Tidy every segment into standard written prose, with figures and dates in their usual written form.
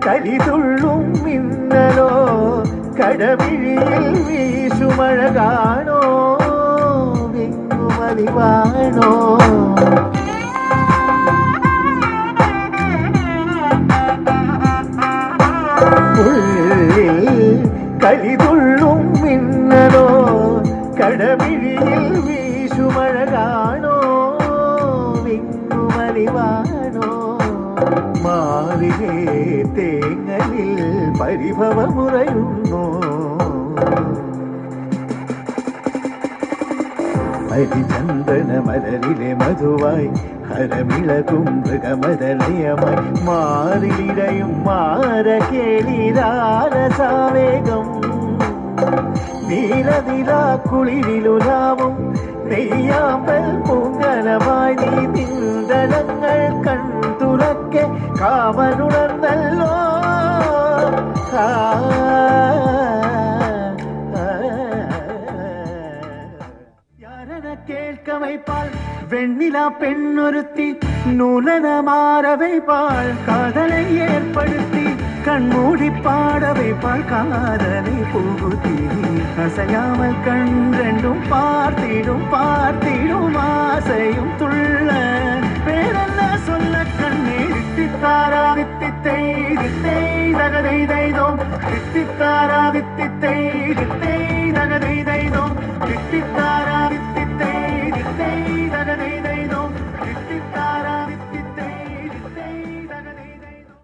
കരിതുള്ളും മിന്നലോ കടവിഴിയിൽ വീശുമഴകാണോ വിങ്ങുമലിവാണോ ഉള്ളിൽ കരിതുള്ളും മിന്നലോ കടവിഴിയിൽ വീശുമഴകാണോ വിങ്ങുമലിവാണോ മാറിലേ തേങ്ങലിൽ പരിഭവമുറയുന്നു ഹരിചന്ദന മലരിലെ മധുവായി ഹരമിളകും മൃഗമതലയമായി മാറിലിടയും മാരകേളിരാരസാവേഗം നീലനിലാ കുളിരിലുലാവും നെയ്യാമ്പൽ പൂങ്കലമായി നീ നിന്തളങ്ങൾ കൺതുറക്കെ കാവലുണർന്നല്ലോ യാരന കേൾക്ക வைப்பாள் வெண்ணிலா பெண்ணொருத்தி நூலன மாற வைப்பாள் காதலை ஏற்படுத்தி கண்மூடி பாட வைப்பாள் காதலை புகுத்தி அசையாமல் கண் ரெண்டும் பார்த்திடும் பார்த்திடும் ஆசையும் துள்ள வேறென்ன சொல்ல கண்ணே தித்தித்தாரா வித்தித்தை தித்தை தகதை தைதோம் தித்தித்தாரா வித்தித்தை தித்தை தகதை தைதோம் தித்தித்தாரா வித்தித்தை தித்தை தகதை தைதோம் தித்தித்தாரா வித்தித்தை தித்தை தகதை தைதோம்.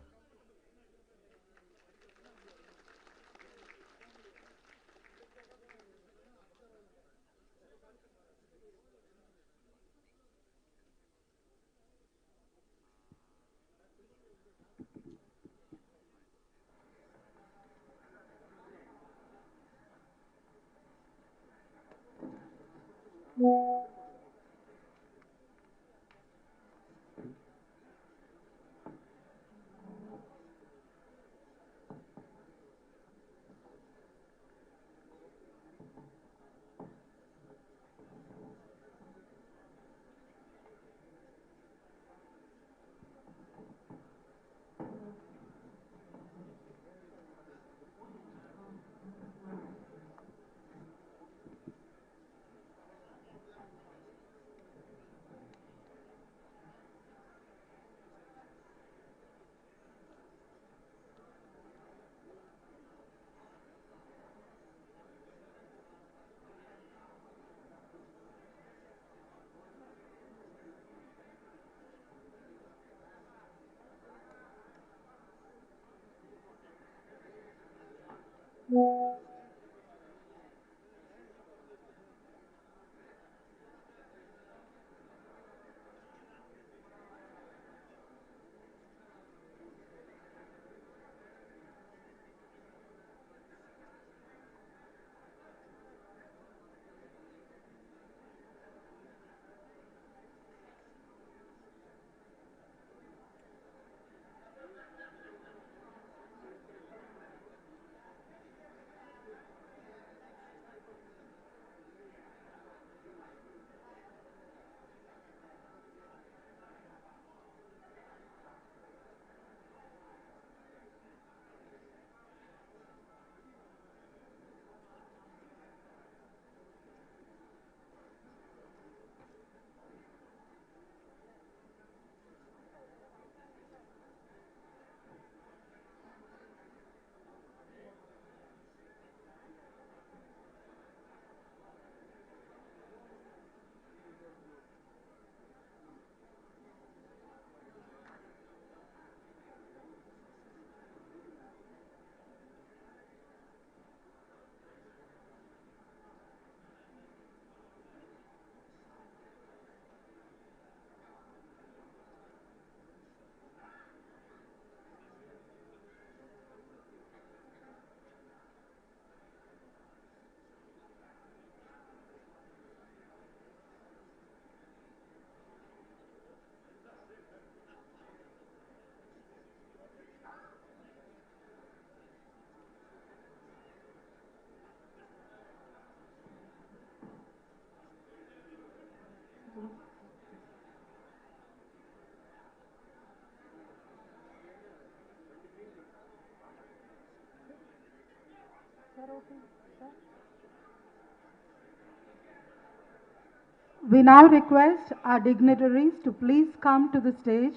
We now request our dignitaries to please come to the stage.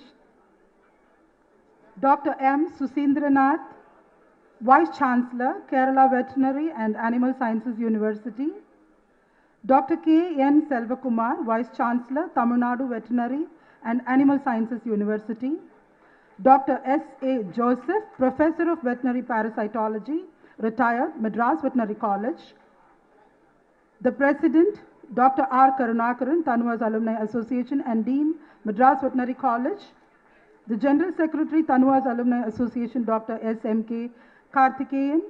Dr. M. Susindranath, Vice Chancellor, Kerala Veterinary and Animal Sciences University. Dr. K. N. Selvakumar, Vice Chancellor, Tamil Nadu Veterinary and Animal Sciences University. Dr. S. A. Joseph, Professor of Veterinary Parasitology, retired, Madras Veterinary College. The President, Dr. R. Karunakaran, TANUVAS Alumni Association and Dean, Madras Veterinary College. The General Secretary, TANUVAS Alumni Association, Dr. S. M. K. Karthikeyan.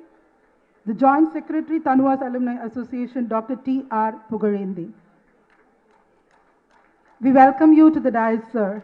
The Joint Secretary, TANUVAS Alumni Association, Dr. T. R. Pugarendi. We welcome you to the dais, sir.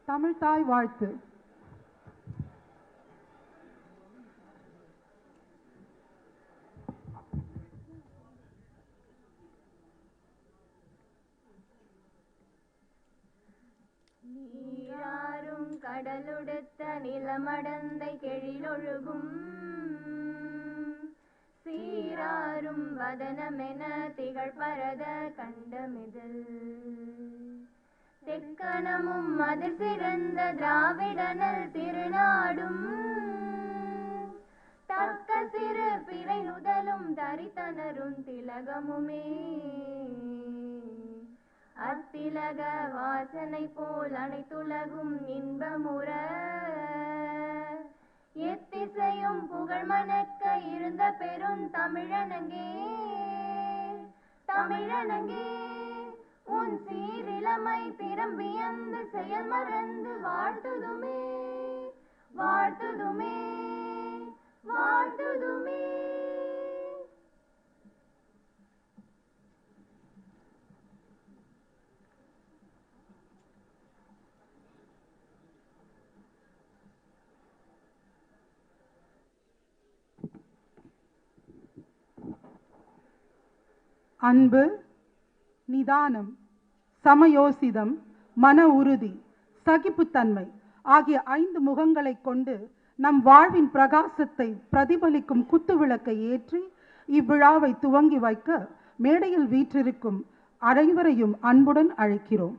Tamil தாய் வாழ்த்து. நீராரும் கடலுடுத்த நிலமடந்தை கெழிலொழுகும் சீராரும் வதனமென திகழ் பரத கண்டமிதில் தெக்கணமும் அதிர் சிறந்த திராவிடனல் திருநாடும் தக்க சிறு பிறை நுதலும் தரித்தனரும் திலகமுமே அத்திலக வாசனை போல் அனைத்துலகும் இன்பமுற எத்திசையும் புகழ் மணக்க இருந்த பெரும் தமிழனங்கே தமிழனங்கே உன் சீரிளமை திறம் வியந்து செயல் மறந்து வாழ்த்துதுமே வாழ்த்துதுமே வாழ்த்துதுமே. அன்பு, நிதானம், சமயோசிதம், மன உறுதி, சகிப்புத்தன்மை ஆகிய 5 முகங்களை கொண்டு நம் வாழ்வின் பிரகாசத்தை பிரதிபலிக்கும் குத்துவிளக்கை ஏற்றி இவ்விழாவை துவங்கி வைக்க மேடையில் வீற்றிருக்கும் அனைவரையும் அன்புடன் அழைக்கிறோம்.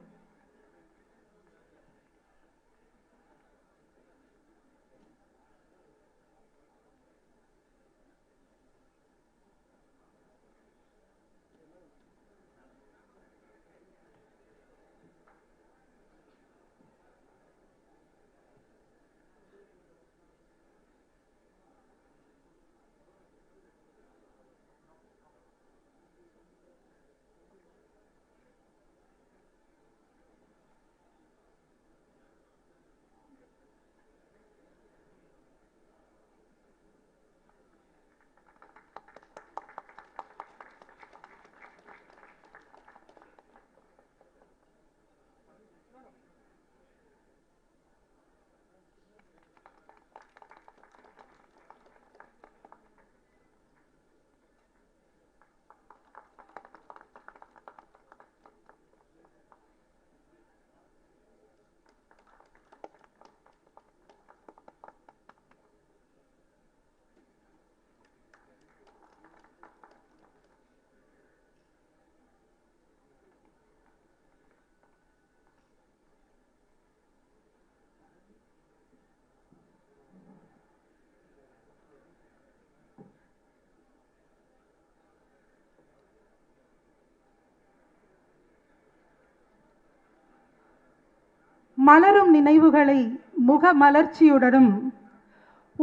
மலரும் நினைவுகளை முக மலர்ச்சியுடனும்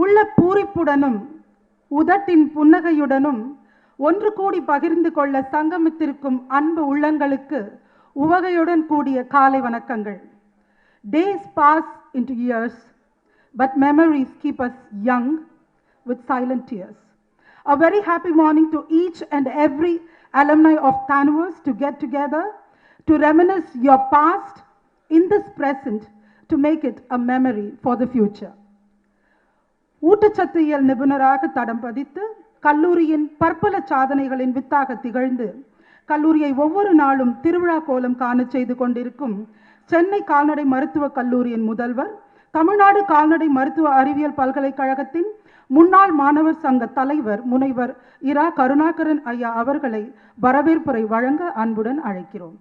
உள்ள பூரிப்புடனும் உதட்டின் புன்னகையுடனும் ஒன்று கூடி பகிர்ந்து கொள்ள சங்கமித்திருக்கும் அன்பு உள்ளங்களுக்கு உவகையுடன் கூடிய காலை வணக்கங்கள். Days pass into years, but memories keep us young with silent tears. A very happy morning to each and every alumni of TANUVAS to get together, to reminisce your past in this present, to make it a memory for the future. ஊட்டச்சத்தியல் நிபுணராக தடம் பதித்து கல்லூரியின் பற்பல சாதனைகளின் வித்தாக திகழ்ந்து கல்லூரியை ஒவ்வொரு நாளும் திருவிழா கோலம் காண செய்து கொண்டிருக்கும் சென்னை கால்நடை மருத்துவக் கல்லூரியின் முதல்வர், தமிழ்நாடு கால்நடை மருத்துவ அறிவியல் பல்கலைக்கழகத்தின் முன்னாள் மாணவர் சங்க தலைவர் முனைவர் இரா கருணாகரன் ஐயா அவர்களை வரவேற்புரை வழங்க அன்புடன் அழைக்கிறோம்.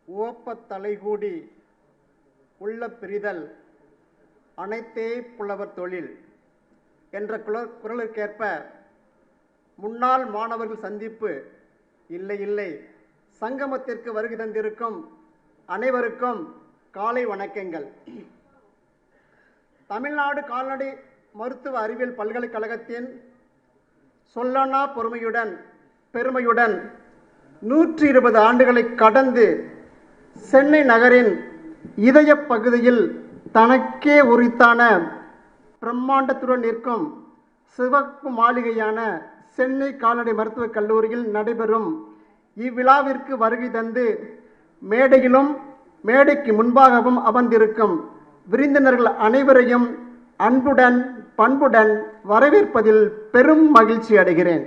ஓப்பத் தலைகூடி உள்ள பிரிதல் அனைத்தே புலவர் தொழில் என்ற குரலுக்கேற்ப முன்னாள் மாணவர்கள் சந்திப்பு இல்லை இல்லை சங்கமத்திற்கு வருகை தந்திருக்கும் அனைவருக்கும் காலை வணக்கங்கள். தமிழ்நாடு கால்நடை மருத்துவ அறிவியல் பல்கலைக்கழகத்தின் சொல்லனா பெருமையுடன் 120 ஆண்டுகளை கடந்து சென்னை நகரின் இதய பகுதியில் தனக்கே உரித்தான பிரம்மாண்டத்துடன் நிற்கும் சிவப்பு மாளிகையான சென்னை கால்நடை மருத்துவக் கல்லூரியில் நடைபெறும் இவ்விழாவிற்கு வருகை தந்து மேடையிலும் மேடைக்கு முன்பாகவும் அமர்ந்திருக்கும் விருந்தினர்கள் அனைவரையும் அன்புடன் பண்புடன் வரவேற்பதில் பெரும் மகிழ்ச்சி அடைகிறேன்.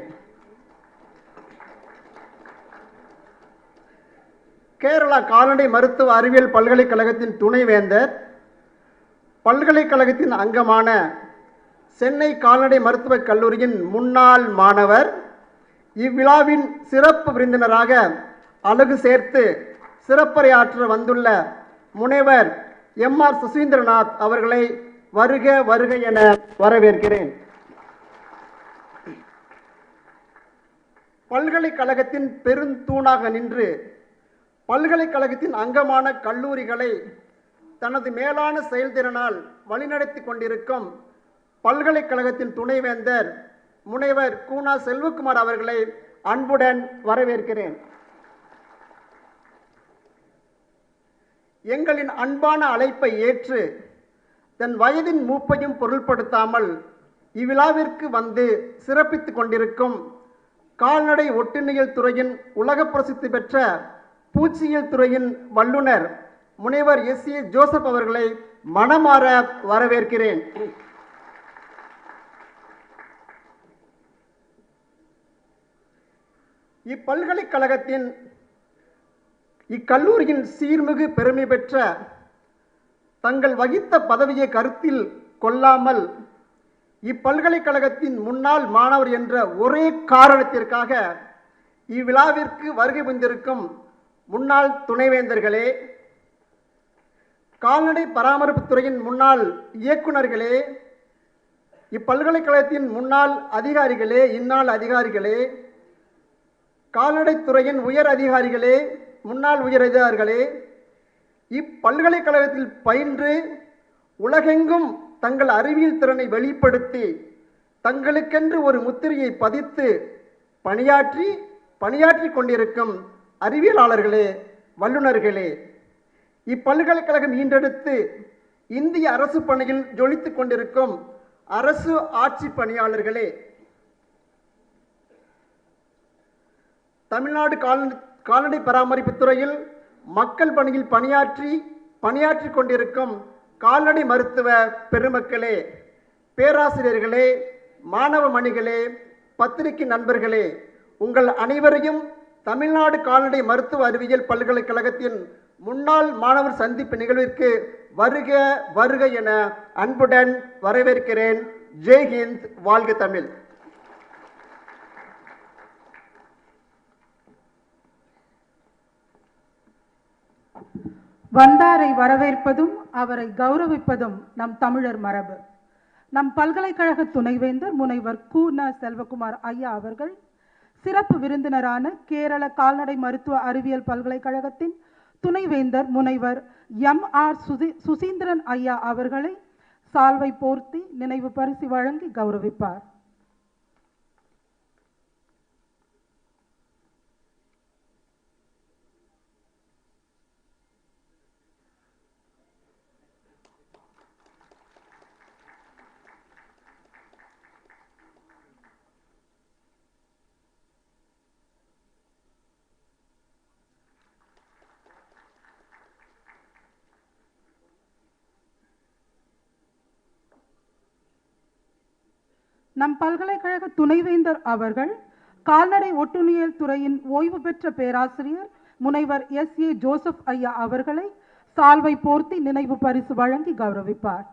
கேரளா கால்நடை மருத்துவ அறிவியல் பல்கலைக்கழகத்தின் துணைவேந்தர், பல்கலைக்கழகத்தின் அங்கமான சென்னை கால்நடை மருத்துவக் கல்லூரியின் முன்னாள் மாணவர், இவ்விழாவின் சிறப்பு விருந்தினராக அழகு சேர்த்து சிறப்புரையாற்ற வந்துள்ள முனைவர் எம்.ஆர். சுசீந்திரநாத் அவர்களை வருக வருக என வரவேற்கிறேன். பல்கலைக்கழகத்தின் பெருந்தூணாக நின்று பல்கலைக்கழகத்தின் அங்கமான கல்லூரிகளை தனது மேலான செயல்திறனால் வழிநடத்தி கொண்டிருக்கும் பல்கலைக்கழகத்தின் துணைவேந்தர் முனைவர் கூனா செல்வகுமார் அவர்களை அன்புடன் வரவேற்கிறேன். எங்களின் அன்பான அழைப்பை ஏற்று தன் வயதின் மூப்பையும் பொருள்படுத்தாமல் இவ்விழாவிற்கு வந்து சிறப்பித்துக் கொண்டிருக்கும் கால்நடை ஒட்டுண்ணியல் துறையின் உலக பிரசித்தி பெற்ற பூச்சியியல் துறையின் வல்லுநர் முனைவர் எஸ்.ஏ. ஜோசப் அவர்களை மனமாற வரவேற்கிறேன். இப்பல்கலைக்கழகத்தின் இக்கல்லூரியின் சீர்மிகு பெருமை பெற்ற தங்கள் வகித்த பதவியை கருத்தில் கொள்ளாமல் இப்பல்கலைக்கழகத்தின் முன்னாள் மாணவர் என்ற ஒரே காரணத்திற்காக இவ்விழாவிற்கு வருகை புரிந்திருக்கும் முன்னாள் துணைவேந்தர்களே, கால்நடை பராமரிப்பு துறையின் முன்னாள் இயக்குநர்களே, இப்பல்கலைக்கழகத்தின் முன்னாள் அதிகாரிகளே, இந்நாள் அதிகாரிகளே, கால்நடைத்துறையின் உயர் அதிகாரிகளே, முன்னாள் உயர் அதிகாரிகளே, இப்பல்கலைக்கழகத்தில் பயின்று உலகெங்கும் தங்கள் அறிவியல் திறனை வெளிப்படுத்தி தங்களுக்கென்று ஒரு முத்திரையை பதித்து பணியாற்றி கொண்டிருக்கும் அறிவியலாளர்களே, வல்லுநர்களே, இப்பல்கலைக்கழகம் ஈண்டெடுத்து இந்திய அரசு பணியில் ஜொலித்துக் கொண்டிருக்கும் அரசு ஆட்சி பணியாளர்களே, தமிழ்நாடு கால்நடை பராமரிப்பு துறையில் மக்கள் பணியில் பணியாற்றி கொண்டிருக்கும் கால்நடை மருத்துவ பெருமக்களே, பேராசிரியர்களே, மாணவ மணிகளே, பத்திரிகை நண்பர்களே, உங்கள் அனைவரையும் தமிழ்நாடு கால்நடை மருத்துவ அறிவியல் பல்கலைக்கழகத்தின் முன்னாள் மாணவர் சந்திப்பு நிகழ்விற்கு வருக வருக என அன்புடன் வரவேற்கிறேன். ஜெய் ஹிந்த், வாழ்க தமிழ். வந்தாரை வரவேற்பதும் அவரை கௌரவிப்பதும் நம் தமிழர் மரபு. நம் பல்கலைக்கழக துணைவேந்தர் முனைவர் கூனா செல்வகுமார் ஐயா அவர்கள் சிறப்பு விருந்தினரான கேரள கால்நடை மருத்துவ அறிவியல் பல்கலைக்கழகத்தின் துணைவேந்தர் முனைவர் M.R. சுசீந்திரன் ஐயா அவர்களை சால்வை போர்த்தி நினைவு பரிசு வழங்கி கௌரவிப்பார். நம் பல்கலைக்கழக துணைவேந்தர் அவர்கள் கால்நடை ஒட்டுண்ணியல் துறையின் ஓய்வு பெற்ற பேராசிரியர் முனைவர் S.A. ஜோசப் ஐயா அவர்களை சால்வை போர்த்தி நினைவு பரிசு வழங்கி கௌரவிப்பார்.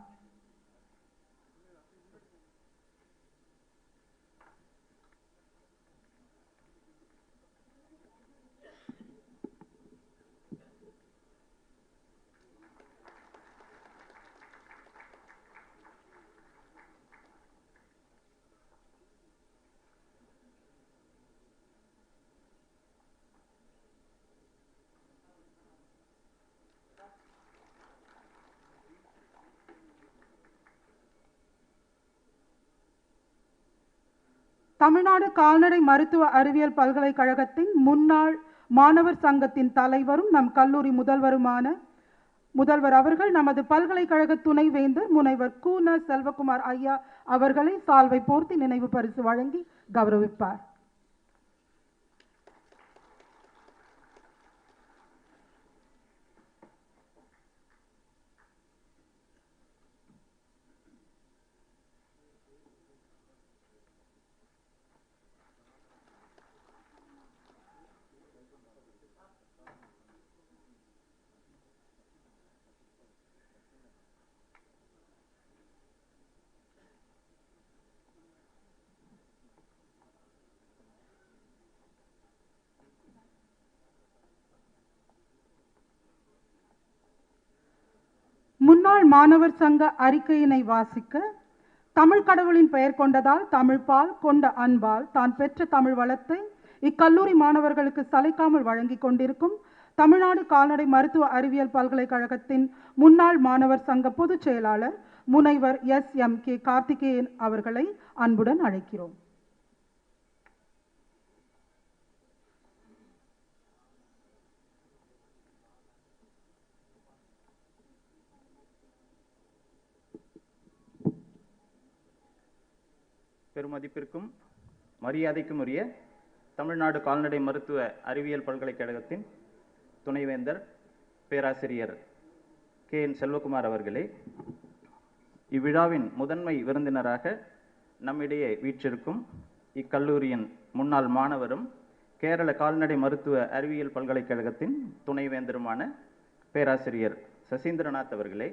தமிழ்நாடு கால்நடை மருத்துவ அறிவியல் பல்கலைக்கழகத்தின் முன்னாள் மாணவர் சங்கத்தின் தலைவரும் நம் கல்லூரி முதல்வர் அவர்கள் நமது பல்கலைக்கழக துணைவேந்தர் முனைவர் கு.ந. செல்வகுமார் ஐயா அவர்களை சால்வை போர்த்தி நினைவு பரிசு வழங்கி கௌரவிப்பார். முன்னாள் மாணவர் சங்க அறிக்கையினை வாசிக்க, தமிழ் கடவுளின் பெயர் கொண்டதால் தமிழ்பால் கொண்ட அன்பால் தான் பெற்ற தமிழ் வளத்தை இக்கல்லூரி மாணவர்களுக்கு சளைக்காமல் வழங்கிக் கொண்டிருக்கும் தமிழ்நாடு கால்நடை மருத்துவ அறிவியல் பல்கலைக்கழகத்தின் முன்னாள் மாணவர் சங்க பொதுச் செயலாளர் முனைவர் S.M.K. கார்த்திகேயன் அவர்களை அன்புடன் அழைக்கிறோம். பெருமதிப்பிற்கும் மரியாதைக்கும் உரிய தமிழ்நாடு கால்நடை மருத்துவ அறிவியல் பல்கலைக்கழகத்தின் துணைவேந்தர் பேராசிரியர் K.N. செல்வகுமார் அவர்களே, இவ்விழாவின் முதன்மை விருந்தினராக நம்மிடையே வீற்றிருக்கும் இக்கல்லூரியின் முன்னாள் மாணவரும் கேரள கால்நடை மருத்துவ அறிவியல் பல்கலைக்கழகத்தின் துணைவேந்தருமான பேராசிரியர் சசீந்திரநாத் அவர்களே,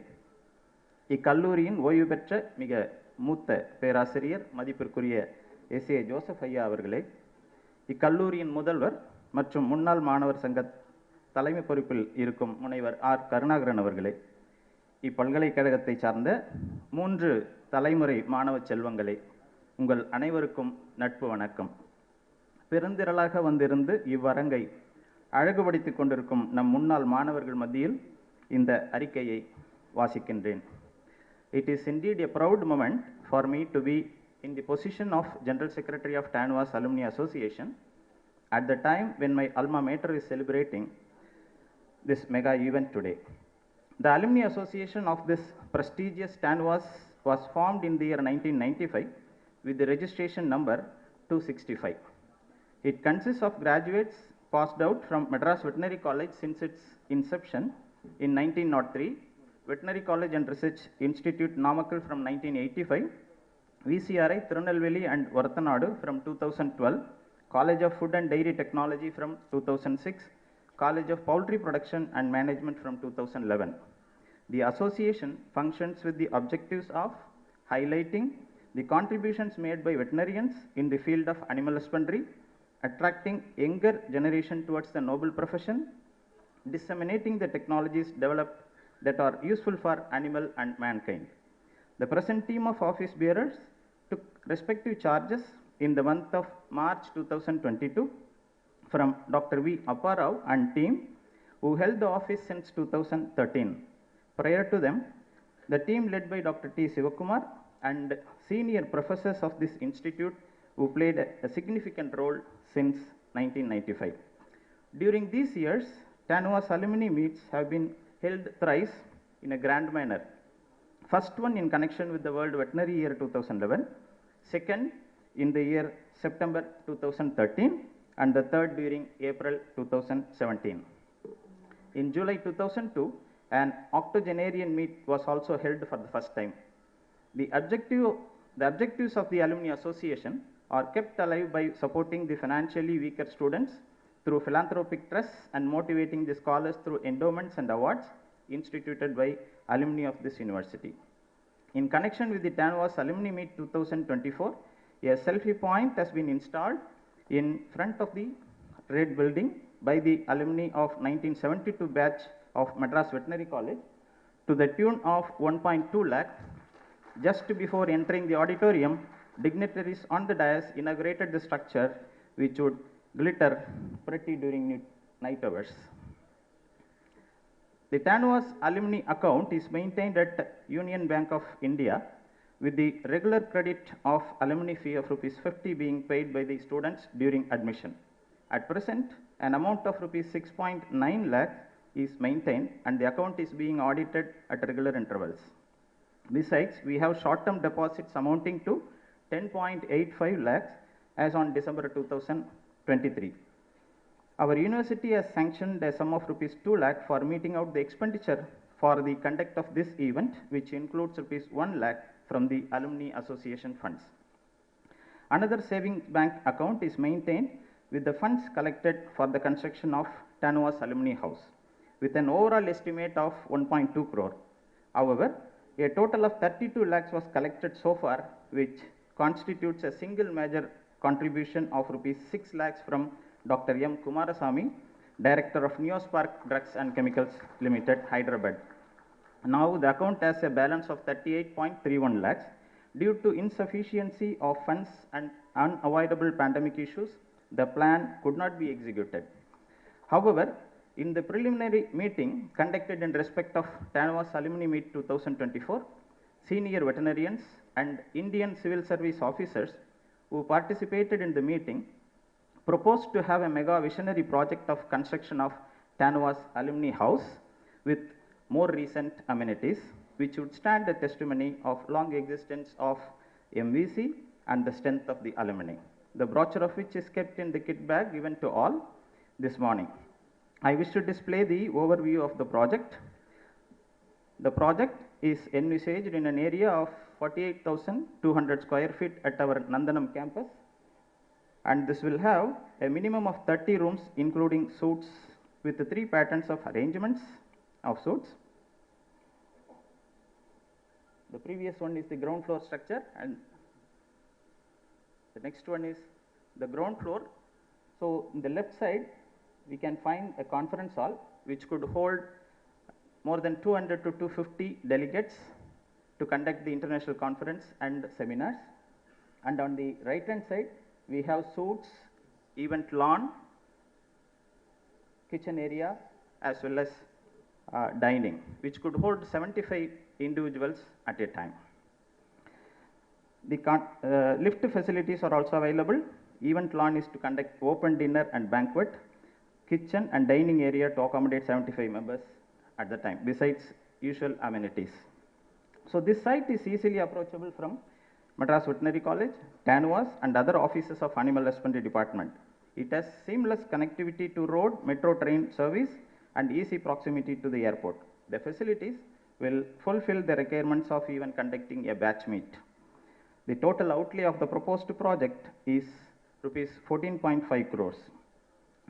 இக்கல்லூரியின் ஓய்வு பெற்ற மிக மூத்த பேராசிரியர் மதிப்பிற்குரிய S.A. ஜோசப் ஐயா அவர்களே, இக்கல்லூரியின் முதல்வர் மற்றும் முன்னாள் மாணவர் சங்க தலைமை பொறுப்பில் இருக்கும் முனைவர் R. கருணாகரன் அவர்களே, இப்பல்கலைக்கழகத்தை சார்ந்த 3 தலைமுறை மாணவ செல்வங்களே, உங்கள் அனைவருக்கும் நட்பு வணக்கம். பெருந்திரளாக வந்திருந்து இவ்வரங்கை அழகுபடுத்திக் கொண்டிருக்கும் நம் முன்னாள் மாணவர்கள் மத்தியில் இந்த அறிக்கையை வாசிக்கின்றேன். It is indeed a proud moment for me to be in the position of General Secretary of TANUVAS Alumni Association at the time when my alma mater is celebrating this mega event today. The Alumni Association of this prestigious TANUVAS was formed in the year 1995 with the registration number 265. It consists of graduates passed out from Madras Veterinary College since its inception in 1903, Veterinary College and Research Institute Namakkal from 1985, VCRI Tirunelveli and Varathanadu from 2012, College of Food and Dairy Technology from 2006, College of Poultry Production and Management from 2011. The association functions with the objectives of highlighting the contributions made by veterinarians in the field of animal husbandry, attracting younger generation towards the noble profession, disseminating the technologies developed that are useful for animal and mankind. The present team of office bearers took respective charges in the month of March 2022 from Dr. V. Apparao and team who held the office since 2013. Prior to them, the team led by Dr. T. Sivakumar and senior professors of this institute who played a significant role since 1995. During these years, TANUVAS alumni meets have been held thrice in a grand manner. First one in connection with the World Veterinary Year 2011, second in the year September 2013, and the third during April 2017. In July 2002, an octogenarian meet was also held for the first time. The objectives of the Alumni Association are kept alive by supporting the financially weaker students through philanthropic trusts and motivating the scholars through endowments and awards instituted by alumni of this university. In connection with the TANUVAS Alumni Meet 2024, a selfie point has been installed in front of the Red Building by the alumni of 1972 batch of Madras Veterinary College to the tune of 1.2 lakh. Just before entering the auditorium, dignitaries on the dais inaugurated the structure, which would glitter pretty during night hours. The TANUVAS alumni account is maintained at Union Bank of India with the regular credit of alumni fee of rupees 50 being paid by the students during admission. At present, an amount of rupees 6.9 lakh is maintained and the account is being audited at regular intervals. Besides, we have short-term deposits amounting to 10.85 lakhs as on December 2023. Our university has sanctioned a sum of rupees 2 lakh for meeting out the expenditure for the conduct of this event, which includes rupees 1 lakh from the Alumni Association funds. Another savings bank account is maintained with the funds collected for the construction of TANUVAS Alumni House, with an overall estimate of 1.2 crore. However, a total of 32 lakhs was collected so far, which constitutes a single major contribution of rupees 6 lakhs from Dr. M. Kumarasamy, Director of Neospark Drugs and Chemicals Limited, Hyderabad. Now the account has a balance of 38.31 lakhs. Due to insufficiency of funds and unavoidable pandemic issues, the plan could not be executed. However, in the preliminary meeting conducted in respect of TANUVAS Alumni Meet 2024, senior veterinarians and Indian civil service officers who participated in the meeting proposed to have a mega visionary project of construction of TANUVAS Alumni House with more recent amenities, which would stand a testimony of long existence of MVC and the strength of the alumni. The brochure of which is kept in the kit bag given to all this morning. I wish to display the overview of the project. The project is envisaged in an area of 48,200 square feet at our Nandanam campus, and this will have a minimum of 30 rooms including suites with the 3 patterns of arrangements of suites. The previous one is the ground floor structure and the next one is the ground floor. So in the left side we can find a conference hall which could hold more than 200 to 250 delegates to conduct the international conference and seminars. And on the right hand side we have suites, event lawn, kitchen area as well as dining, which could hold 75 individuals at a time. The lift facilities are also available. Event lawn is to conduct open dinner and banquet. Kitchen and dining area to accommodate 75 members at the time, besides usual amenities. So this site is easily approachable from Madras Veterinary College, TANUVAS and other offices of Animal Husbandry Department. It has seamless connectivity to road, metro train service and easy proximity to the airport. The facilities will fulfill the requirements of even conducting a batch meet. The total outlay of the proposed project is rupees 14.5 crores.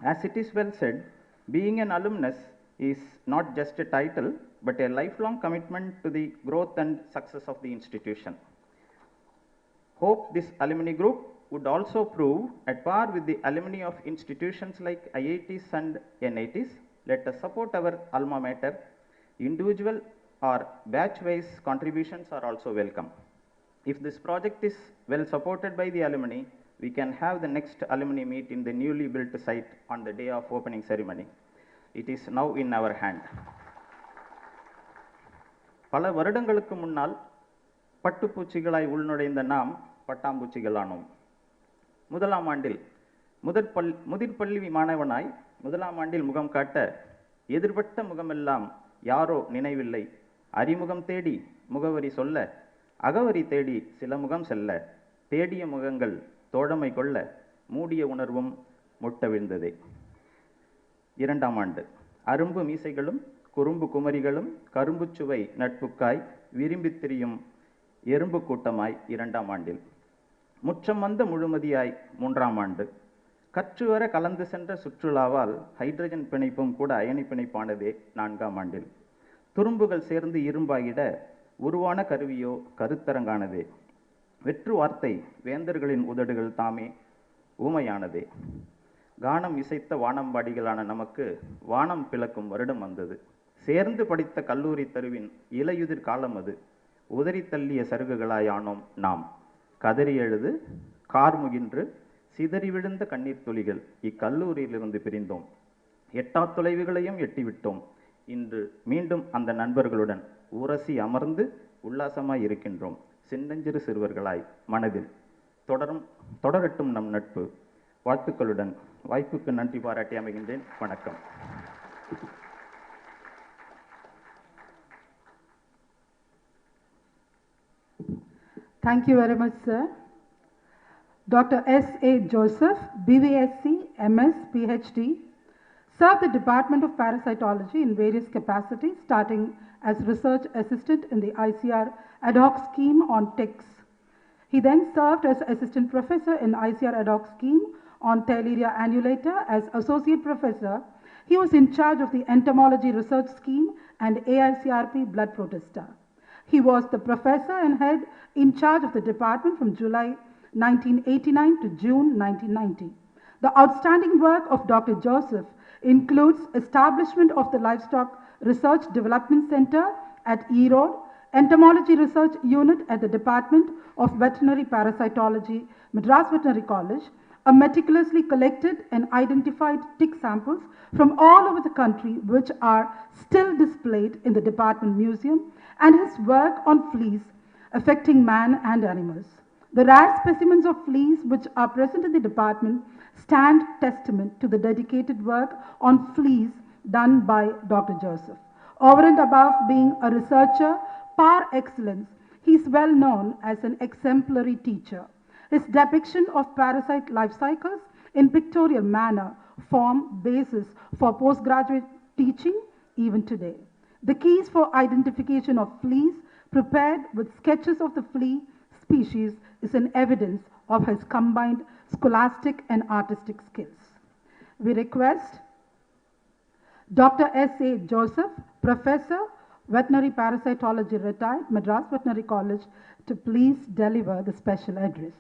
As it is well said, being an alumnus is not just a title, but a lifelong commitment to the growth and success of the institution. Hope this alumni group would also prove at par with the alumni of institutions like IITs and NITs. Let us support our alma mater. Individual or batch-wise contributions are also welcome. If this project is well supported by the alumni, we can have the next alumni meet in the newly built site on the day of opening ceremony. It is now in our hand. பல வருடங்களுக்கு முன்னால் பட்டுப்பூச்சிகளாய் உள்நுழைந்த நாம் பட்டாம்பூச்சிகளானோம். முதலாம் ஆண்டில் முதிர்பள்ளி மாணவனாய் முதலாம் ஆண்டில் முகம் காட்ட எதிர்பட்ட முகமெல்லாம் யாரோ நினைவில்லை. அறிமுகம் தேடி முகவரி சொல்ல, அகவரி தேடி சில முகம் செல்ல, தேடிய முகங்கள் தோழமை கொள்ள, மூடிய உணர்வும் முட்ட விழுந்ததே. இரண்டாம் ஆண்டு அரும்பு மீசைகளும் குறும்பு குமரிகளும் கரும்பு சுவை நட்புக்காய் விரும்பித் திரியும் எறும்பு கூட்டமாய் இரண்டாம் ஆண்டில். முற்றம் வந்த முழுமதியாய் மூன்றாம் ஆண்டு. கற்றுவர கலந்து சென்ற சுற்றுலாவால் ஹைட்ரஜன் பிணைப்பும் கூட அயனி பிணைப்பானதே நான்காம் ஆண்டில். துரும்புகள் சேர்ந்து இரும்பாகிட உருவான கருவியோ கருத்தரங்கானதே. வெற்று வார்த்தை வேந்தர்களின் உதடுகள் தாமே ஊமையானதே. கானம் இசைத்த வானம்பாடிகளான நமக்கு வானம் பிளக்கும் வருடம் வந்தது. சேர்ந்து படித்த கல்லூரி தருவின் இலையுதிர் காலம் அது. உதறி தள்ளிய சருகுகளாயானோம் நாம். கதறி எழுது கார்முகின்று சிதறி விழுந்த கண்ணீர் துளிகள் இக்கல்லூரியிலிருந்து பிரிந்தோம். எட்டா தொலைவுகளையும் எட்டிவிட்டோம். இன்று மீண்டும் அந்த நண்பர்களுடன் உரசி அமர்ந்து உல்லாசமாய் இருக்கின்றோம். சின்னஞ்சிறு சிறுவர்களாய் மனதில் தொடரட்டும் நம் நட்பு. வாழ்த்துக்களுடன் வாய்ப்புக்கு நன்றி பாராட்டி அமைகின்றேன். வணக்கம். Thank you very much, sir. Dr. S.A. Joseph, BVSc, MS, PhD, served the Department of Parasitology in various capacities, starting as research assistant in the ICR ad hoc scheme on ticks. He then served as assistant professor in ICR ad hoc scheme on Theileria annulata. As associate professor, he was in charge of the entomology research scheme and AICRP blood protester. He was the professor and head in charge of the department from July 1989 to June 1990. The outstanding work of Dr. Joseph includes establishment of the Livestock Research Development Center at Erode, Entomology Research Unit at the Department of Veterinary Parasitology, Madras Veterinary College, a meticulously collected and identified tick samples from all over the country which are still displayed in the department museum, and his work on fleas affecting man and animals. The rare specimens of fleas which are present in the department stand testament to the dedicated work on fleas done by Dr. Joseph. Over and above being a researcher par excellence, he is well known as an exemplary teacher. His depiction of parasite life cycles in pictorial manner form basis for postgraduate teaching even today. The keys for identification of fleas prepared with sketches of the flea species is an evidence of his combined scholastic and artistic skills. We request Dr. S.A. Joseph, Professor, Veterinary Parasitology retired, Madras Veterinary College, to please deliver the special address.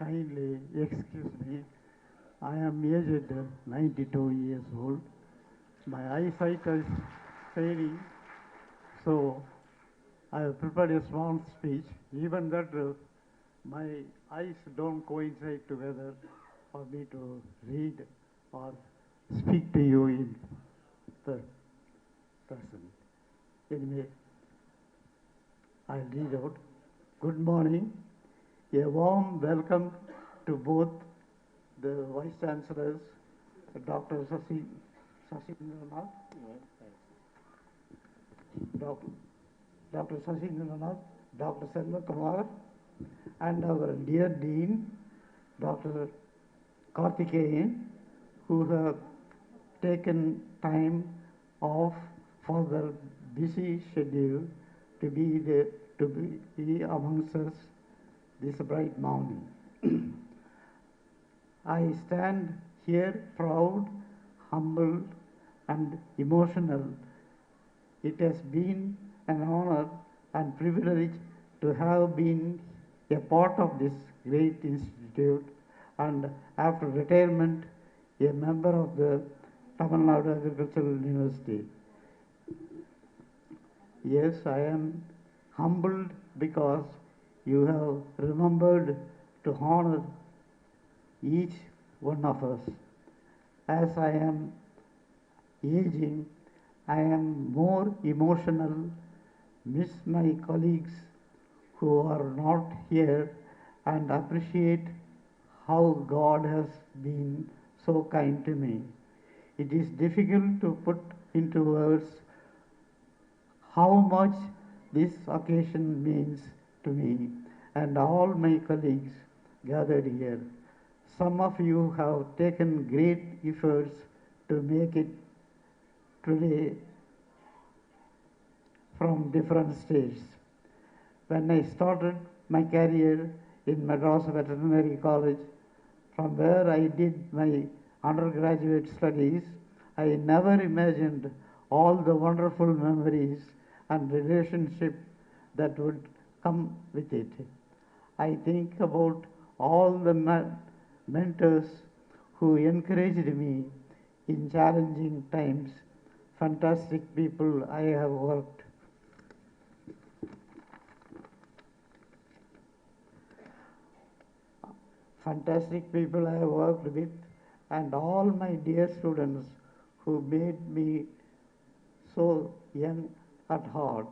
Kindly excuse me, I am aged 92 years old. My eyesight is failing, so I have prepared a small speech. Even that my eyes don't coincide together for me to read or speak to you in third person. Anyway, I'll read out. Good morning. A warm welcome to both the Vice Chancellors, Dr. Sasindranath, Dr. Sasindranath, Dr. Selva Kumar, and our dear Dean, Dr. Karthikeyan, who have taken time off for their busy schedule to be amongst us this bright morning. I stand here proud, humbled, and emotional. It has been an honor and privilege to have been a part of this great institute, and after retirement, a member of the Tamil Nadu Agricultural University. Yes, I am humbled because you have remembered to honor each one of us. As I am aging, I am more emotional, miss my colleagues who are not here, and appreciate how God has been so kind to me. It is difficult to put into words how much this occasion means to me and all my colleagues gathered here. Some of you have taken great efforts to make it today from different states. When I started my career in Madras Veterinary College, from where I did my undergraduate studies, I never imagined all the wonderful memories and relationship that would come with it. I think about all the mentors who encouraged me in challenging times, fantastic people I have worked. Fantastic people I have worked with, and all my dear students who made me so young at heart.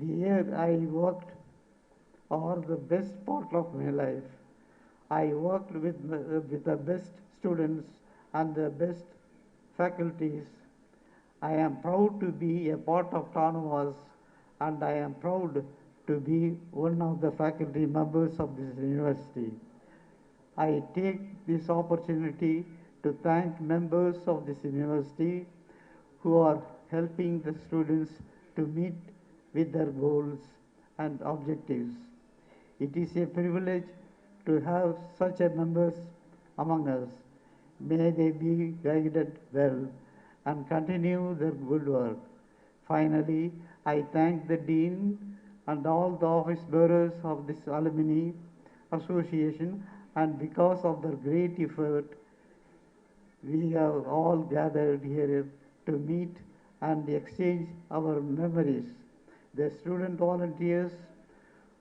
The year I worked, or the best part of my life, I worked with the best students and the best faculties. I am proud to be a part of TANUVAS, and I am proud to be one of the faculty members of this university. I take this opportunity to thank members of this university who are helping the students to meet with their goals and objectives. It is a privilege to have such a members among us. May they be guided well and continue their good work. Finally, I thank the Dean and all the office bearers of this alumni association, and because of their great effort, we have all gathered here to meet and exchange our memories. The student volunteers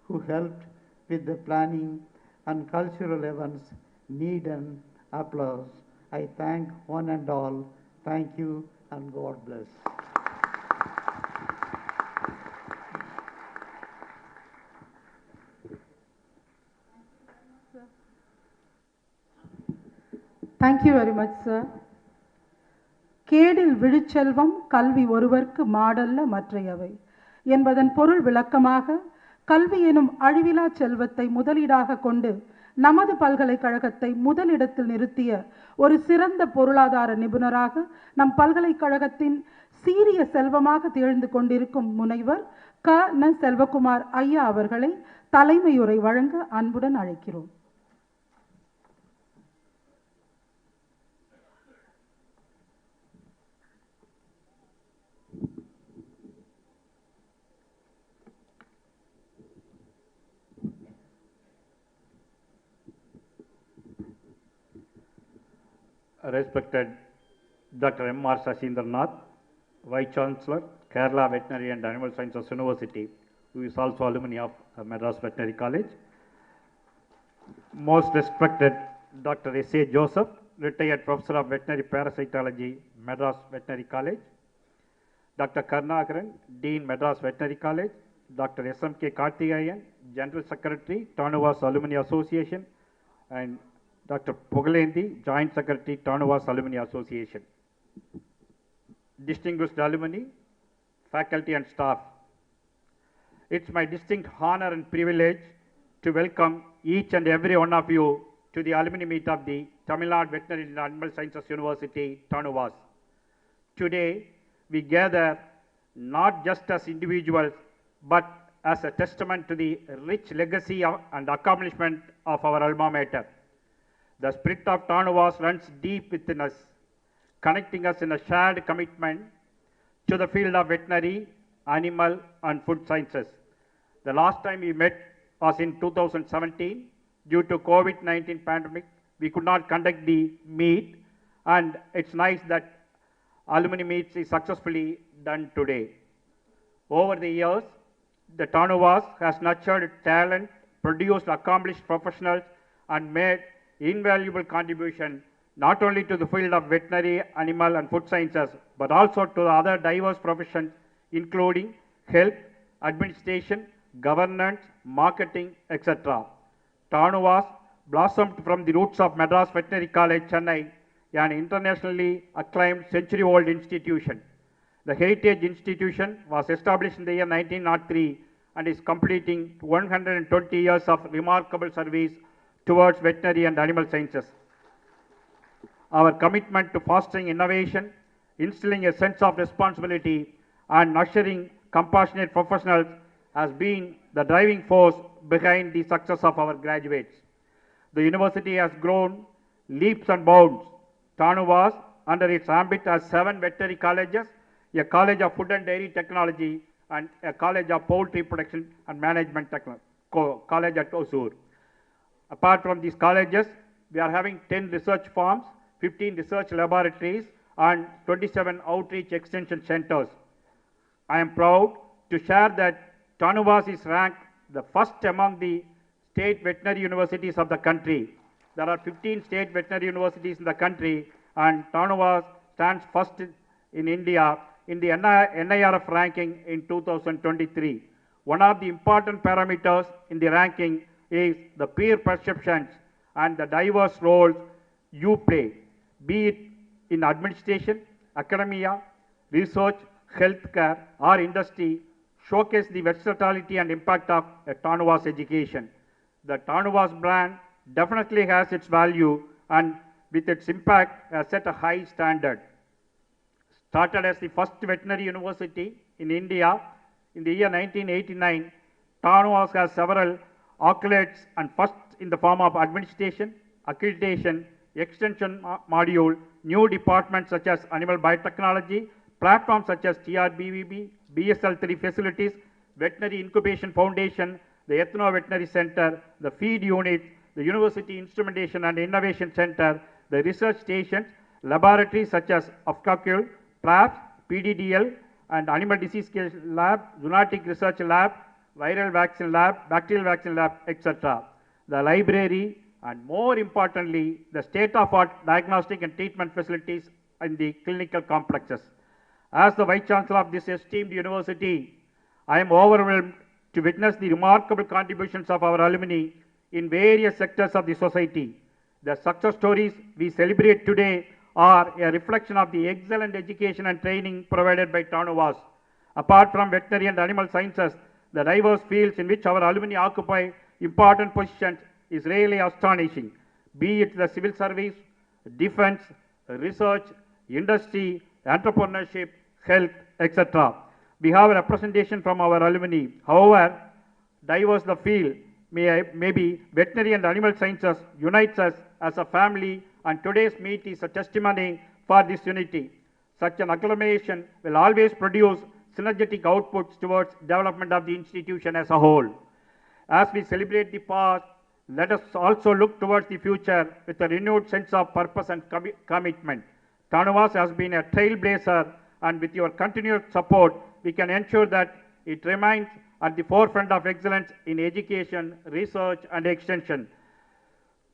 who helped with the planning and cultural events need an applause. I thank one and all. Thank you and God bless. Thank you very much, sir. கேடில் விழுச்செல்வம் கல்வி ஒருவர்க்கு மாடல்ல மற்றையவை என்பதன் பொருள் விளக்கமாக கல்வி எனும் அழிவிலா செல்வத்தை முதலீடாக கொண்டு நமது பல்கலைக்கழகத்தை முதலிடத்தில் நிறுத்திய ஒரு சிறந்த பொருளாதார நிபுணராக நம் பல்கலைக்கழகத்தின் சீரிய செல்வமாக திகழ்ந்து கொண்டிருக்கும் முனைவர் க.ந. செல்வகுமார் ஐயா அவர்களை தலைமையுரை வழங்க அன்புடன் அழைக்கிறோம். Respected Dr. M.R. Sashindranath, Vice Chancellor, Kerala Veterinary and Animal Sciences University, who is also alumni of Madras Veterinary College. Most respected Dr. S.A. Joseph, retired Professor of Veterinary Parasitology, Madras Veterinary College. Dr. Karnakaran, Dean, Madras Veterinary College. Dr. S.M.K. Karthikeyan, General Secretary, TANUVAS Alumni Association, and Dr. Pugalendi, Joint Secretary, TANUVAS Alumni Association. Distinguished alumni, faculty and staff, it's my distinct honor and privilege to welcome each and every one of you to the alumni meet of the Tamil Nadu Veterinary and Animal Sciences University, TANUVAS. Today, we gather not just as individuals, but as a testament to the rich legacy and accomplishment of our alma mater. The spirit of TANUVAS runs deep within us, connecting us in a shared commitment to the field of veterinary, animal, and food sciences. The last time we met was in 2017. Due to COVID-19 pandemic, we could not conduct the meet, and it's nice that alumni meets is successfully done today. Over the years, the TANUVAS has nurtured talent, produced accomplished professionals, and made invaluable contribution not only to the field of veterinary, animal, and food sciences, but also to the other diverse professions, including health, administration, governance, marketing, etc. TANUVAS blossomed from the roots of Madras Veterinary College, Chennai, an internationally acclaimed century-old institution. The heritage institution was established in the year 1903 and is completing 120 years of remarkable service towards veterinary and animal sciences. Our commitment to fostering innovation, instilling a sense of responsibility, and nurturing compassionate professionals has been the driving force behind the success of our graduates. The university has grown leaps and bounds. TANUVAS, under its ambit, has 7 veterinary colleges, a college of food and dairy technology, and a college of poultry production and management college at Hosur. Apart from these colleges, we are having 10 research farms, 15 research laboratories, and 27 outreach extension centers. I am proud to share that TANUVAS is ranked the first among the state veterinary universities of the country. There are 15 state veterinary universities in the country, and TANUVAS stands first in India in the NIRF ranking in 2023. One of the important parameters in the ranking is the peer perceptions and the diverse roles you play, be it in administration, academia, research, healthcare, or industry, showcase the versatility and impact of a TANUVAS education. The TANUVAS brand definitely has its value, and with its impact has set a high standard. Started as the first veterinary university in India in the year 1989, TANUVAS has several accolades and firsts in the form of administration, accreditation, extension module, new departments such as animal biotechnology, platforms such as TRBVB, BSL3 facilities, Veterinary Incubation Foundation, the Ethno-Veterinary Center, the feed unit, the University Instrumentation and Innovation Center, the research stations, laboratories such as Afkakul, PLABS, PDDL, and Animal Disease Lab, Zoonotic Research Lab, Viral Vaccine Lab, Bacterial Vaccine Lab, etc. The library, and more importantly, the state-of-art diagnostic and treatment facilities in the clinical complexes. As the Vice Chancellor of this esteemed university, I am overwhelmed to witness the remarkable contributions of our alumni in various sectors of the society. The success stories we celebrate today are a reflection of the excellent education and training provided by TANUVAS. Apart from veterinary and animal sciences, the diverse fields in which our alumni occupy important positions is really astonishing, be it the civil service, defense, research, industry, entrepreneurship, health, etc. We have a representation from our alumni. However, diverse the field may be, veterinary and animal sciences unites us as a family, and today's meet is a testimony for this unity. Such an agglomeration will always produce synergetic outputs towards development of the institution as a whole. As we celebrate the past, let us also look towards the future with a renewed sense of purpose and commitment. TANUVAS has been a trailblazer, and with your continued support, we can ensure that it remains at the forefront of excellence in education, research, and extension.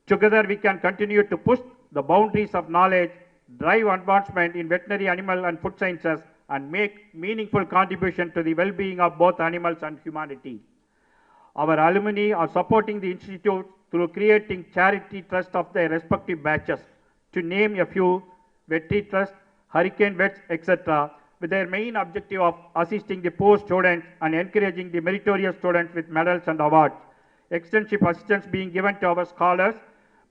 Together, we can continue to push the boundaries of knowledge, drive advancement in veterinary, animal, and food sciences, and make meaningful contribution to the well-being of both animals and humanity. Our alumni are supporting the institute through creating charity trusts of their respective batches. To name a few, Veterinary Trust, Hurricane Vets, etc., with their main objective of assisting the poor students and encouraging the meritorious students with medals and awards. Extensive assistance being given to our scholars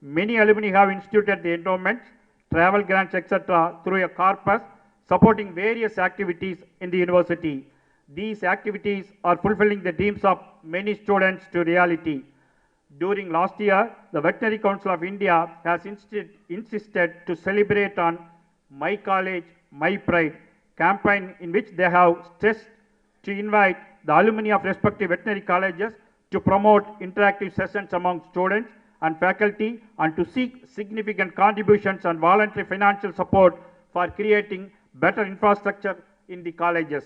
Many alumni have instituted the endowments, travel grants, etc. through a corpus supporting various activities in the university. These activities are fulfilling the dreams of many students to reality. During last year, the Veterinary Council of India has insisted to celebrate on My College, My Pride campaign, in which they have stressed to invite the alumni of respective veterinary colleges to promote interactive sessions among students and faculty and to seek significant contributions and voluntary financial support for creating better infrastructure in the colleges.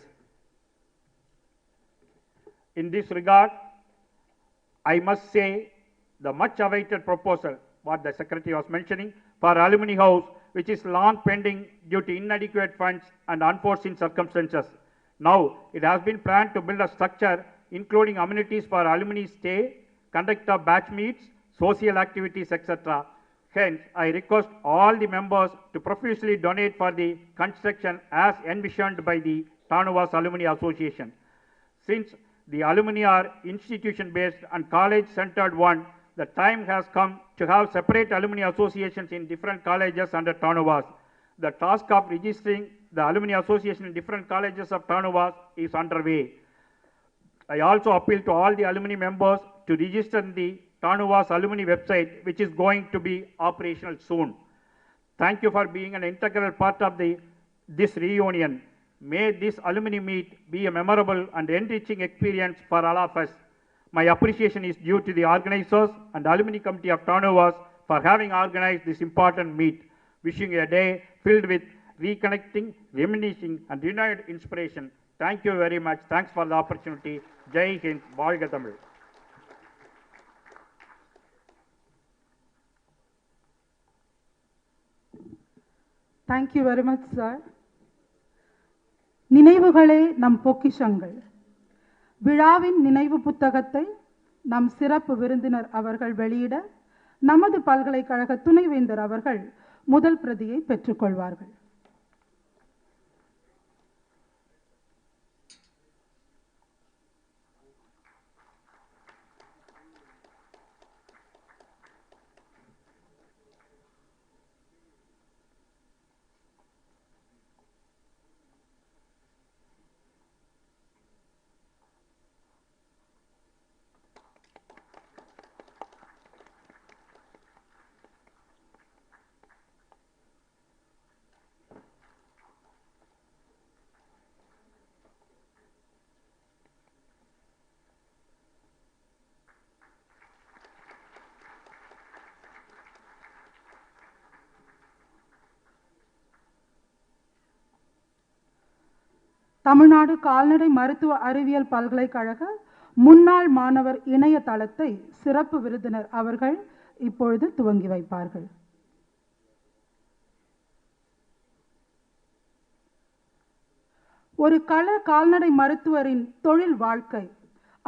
In this regard, I must say the much awaited proposal, what the Secretary was mentioning, for Alumni House, which is long pending due to inadequate funds and unforeseen circumstances. Now, it has been planned to build a structure including amenities for alumni stay, conduct of batch meets, social activities, etc. Hence, I request all the members to profusely donate for the construction as envisioned by the TANUVAS Alumni Association. Since the alumni are institution-based and college-centered one, the time has come to have separate alumni associations in different colleges under TANUVAS. The task of registering the alumni association in different colleges of TANUVAS is underway. I also appeal to all the alumni members to register in the TANUVAS alumni website, which is going to be operational soon. Thank you for being an integral part of this reunion. May this alumni meet be a memorable and enriching experience for all of us. My appreciation is due to the organizers and alumni committee of TANUVAS for having organized this important meet. Wishing you a day filled with reconnecting, reminiscing, and renewed inspiration. Thank you very much. Thanks for the opportunity. Jai Hind, Valga Tamil. Thank you very much, sir. நினைவுகளே நம் பொக்கிஷங்கள். விழாவின் நினைவு புத்தகத்தை நம் சிறப்பு விருந்தினர் அவர்கள் வெளியிட நமது பல்கலைக்கழக துணைவேந்தர் அவர்கள் முதல் பிரதியை பெற்றுக்கொள்வார்கள். தமிழ்நாடு கால்நடை மருத்துவ அறிவியல் பல்கலைக்கழக முன்னாள் மாணவர் இணையதளத்தை சிறப்பு விருந்தினர் அவர்கள் இப்பொழுது துவங்கி வைப்பார்கள். ஒரு கால்நடை மருத்துவரின் தொழில் வாழ்க்கை,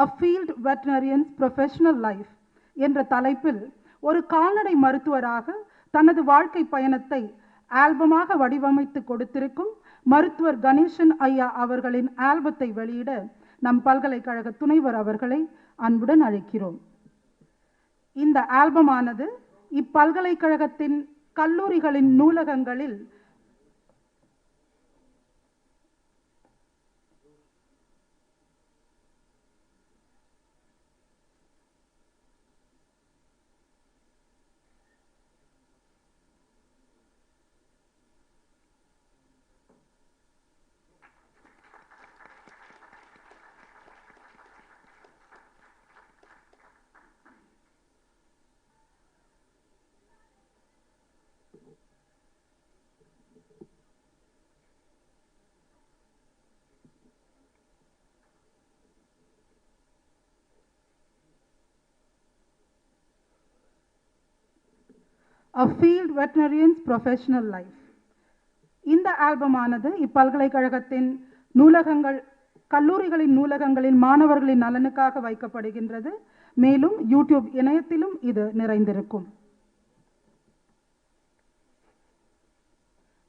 A Field Veterinarian's Professional Life என்ற தலைப்பில் ஒரு கால்நடை மருத்துவராக தனது வாழ்க்கை பயணத்தை ஆல்பமாக வடிவமைத்து கொடுத்திருக்கும் மருத்துவர் கணேசன் ஐயா அவர்களின் ஆல்பத்தை வெளியிட நம் பல்கலைக்கழக துணைவர் அவர்களை அன்புடன் அழைக்கிறோம். இந்த ஆல்பமானது இப்பல்கலைக்கழகத்தின் கல்லூரிகளின் நூலகங்களில் A Field Veterinarian's Professional Life. இந்த ஆல்பமானது இப்பல்கலைக்கழகத்தின் கல்லூரிகளின் நூலகங்களின் மாணவர்களின் நலனுக்காக வைக்கப்படுகின்றது. மேலும் யூடியூப் இணையத்திலும் இது நிறைந்திருக்கும்.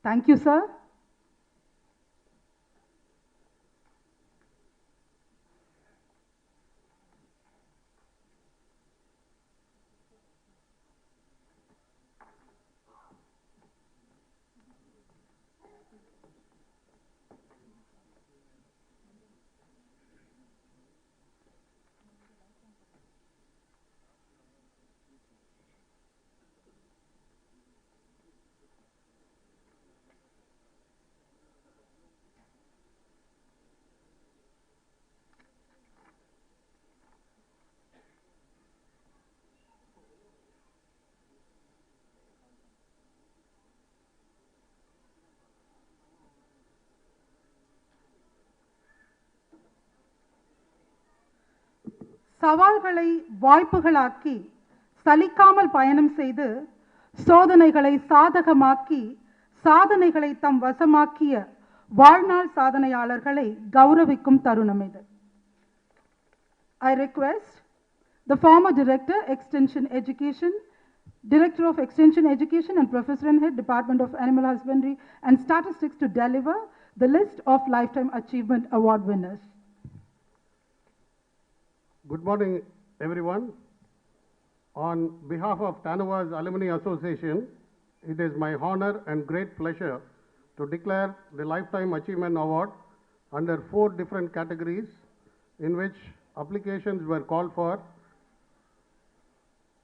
Thank you, sir. சவால்களை வாய்ப்புகளாக்கி சலிக்காமல் பயணம் செய்து சோதனைகளை சாதகமாக்கி சாதனைகளை தம் வசமாக்கிய வாழ்நாள் சாதனையாளர்களை கௌரவிக்கும் தருணம் இது. I request the former Director, Director of Extension Education and Professor in Head, Department of Animal Husbandry and Statistics to deliver the list of Lifetime Achievement Award winners. Good morning, everyone. On behalf of TANUVAS Alumni Association, it is my honor and great pleasure to declare the Lifetime Achievement Award under 4 different categories in which applications were called for.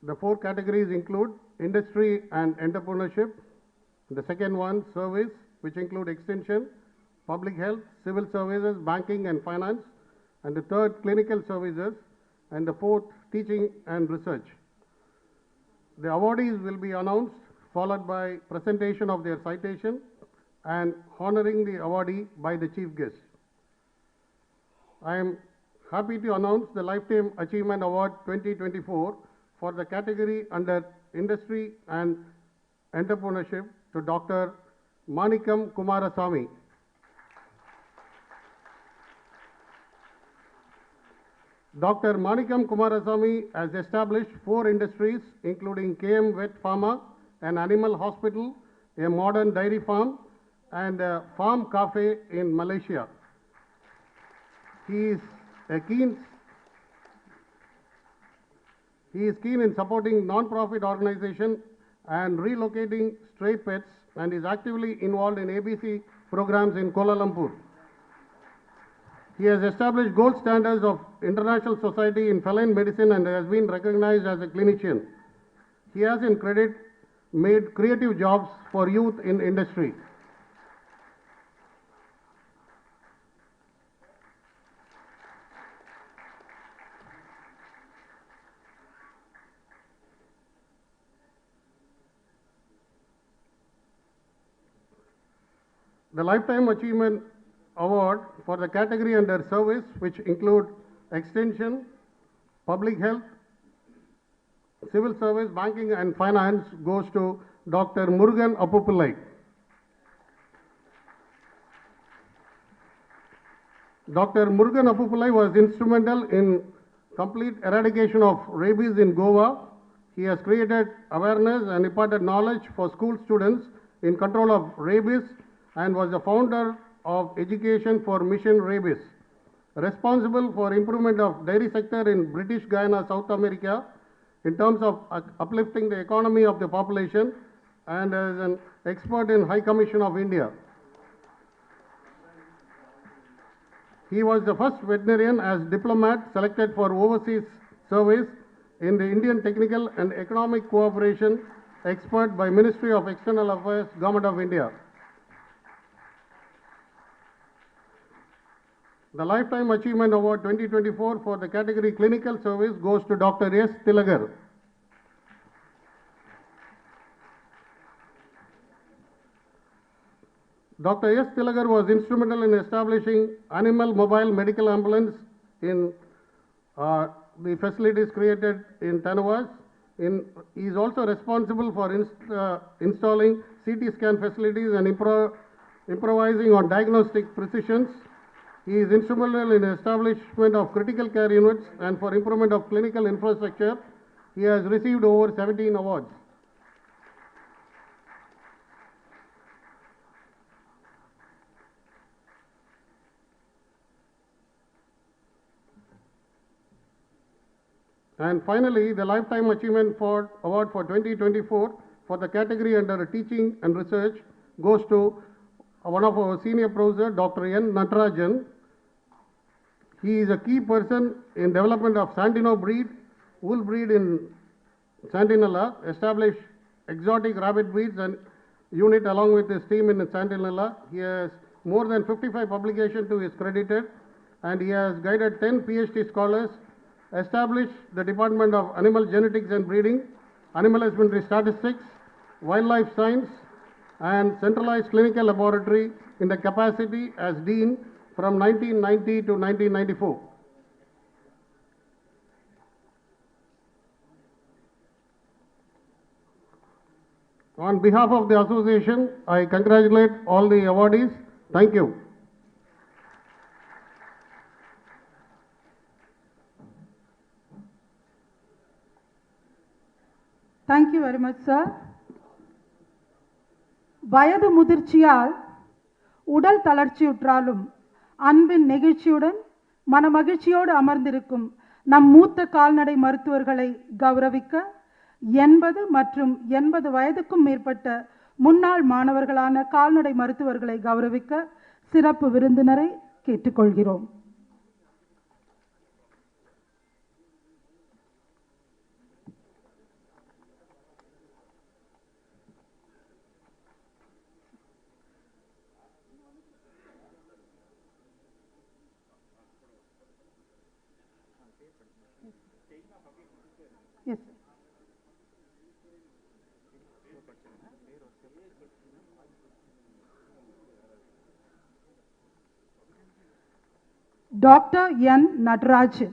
The 4 categories include industry and entrepreneurship. The second one, service, which include extension, public health, civil services, banking and finance. And the third, clinical services. And the fourth, teaching and research. The awardees will be announced, followed by presentation of their citation and honoring the awardee by the chief guest. I am happy to announce the Lifetime Achievement Award 2024 for the category under Industry and Entrepreneurship to Dr. Manikam Kumarasamy. Dr. Manikam Kumarasamy has established 4 industries, including KM Vet Pharma, an animal hospital, a modern dairy farm, and a farm cafe in Malaysia. He is keen in supporting non-profit organization and relocating stray pets, and is actively involved in ABC programs in Kuala Lumpur. He has established gold standards of International Society in Feline Medicine and has been recognized as a clinician. He has in credit made creative jobs for youth in industry. The Lifetime Achievement Award for the category under service, which include extension, public health, civil service, banking and finance, goes to Dr. Murugan Appupillai. Dr. Murugan Appupillai was instrumental in complete eradication of rabies in Goa. He has created awareness and imparted knowledge for school students in control of rabies and was the founder of Education for Mission Rabies, responsible for improvement of dairy sector in British Guiana, South America, in terms of uplifting the economy of the population, and as an expert in High Commission of India. He was the first veterinarian as diplomat selected for overseas service in the Indian Technical and Economic Cooperation expert by Ministry of External Affairs, Government of India. The Lifetime Achievement Award 2024 for the category Clinical Service goes to Dr. S. Tilagar. Dr. S. Tilagar was instrumental in establishing Animal Mobile Medical Ambulance in the facilities created in TANUVAS. He is also responsible for installing CT scan facilities and improvising on diagnostic precisions. He is instrumental in establishment of critical care units and for improvement of clinical infrastructure. He has received over 17 awards. And finally, the Lifetime Achievement Award for 2024 for the category under Teaching and Research goes to one of our senior professor, Dr. N. Natarajan. He is a key person in development of Santino breed, wool breed in Santinella, established exotic rabbit breeds and unit along with his team in Santinella. He has more than 55 publications to his credited, and he has guided 10 PhD scholars, established the Department of Animal Genetics and Breeding, Animal Husbandry Statistics, Wildlife Science, and Centralized Clinical Laboratory in the capacity as Dean from 1990 to 1994. On behalf of the association, I congratulate all the awardees. Thank you. Thank you very much, sir. வயது முதிர்ச்சியால் உடல் தளர்ச்சியுற்றாலும் அன்பின் நெகிழ்ச்சியுடன் மனமகிழ்ச்சியோடு அமர்ந்திருக்கும் நம் மூத்த கால்நடை மருத்துவர்களை கௌரவிக்க 80 மற்றும் 80 வயதுக்கும் மேற்பட்ட முன்னாள் மாணவர்களான கால்நடை மருத்துவர்களை கௌரவிக்க சிறப்பு விருந்தினரை கேட்டுக்கொள்கிறோம். Yes. Dr. N. Natarajan.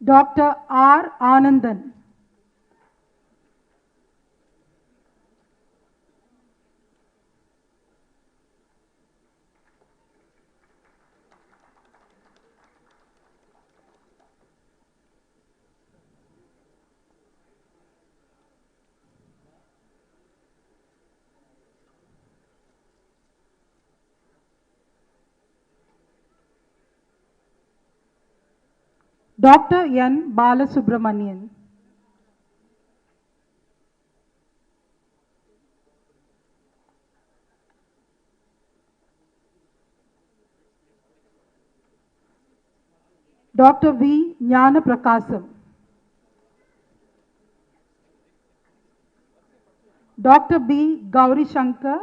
Dr. R. Anandan. Dr. N. Balasubramanian. Dr. V. Jnana Prakasam. Dr. B. Gauri Shankar.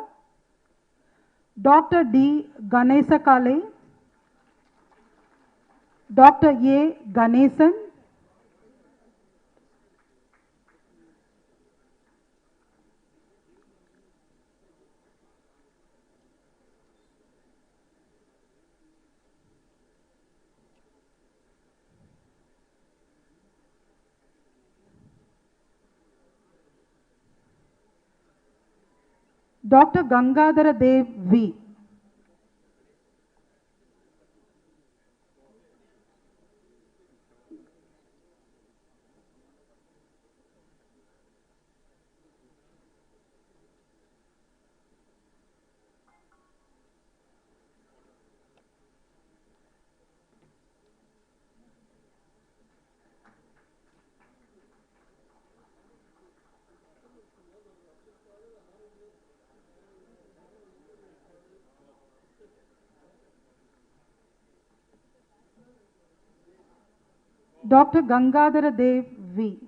Dr. D. Ganesha Kale. Dr. A. Ganesan. Dr. Gangadhara Dev V. Dr. Gangadhara Dev V.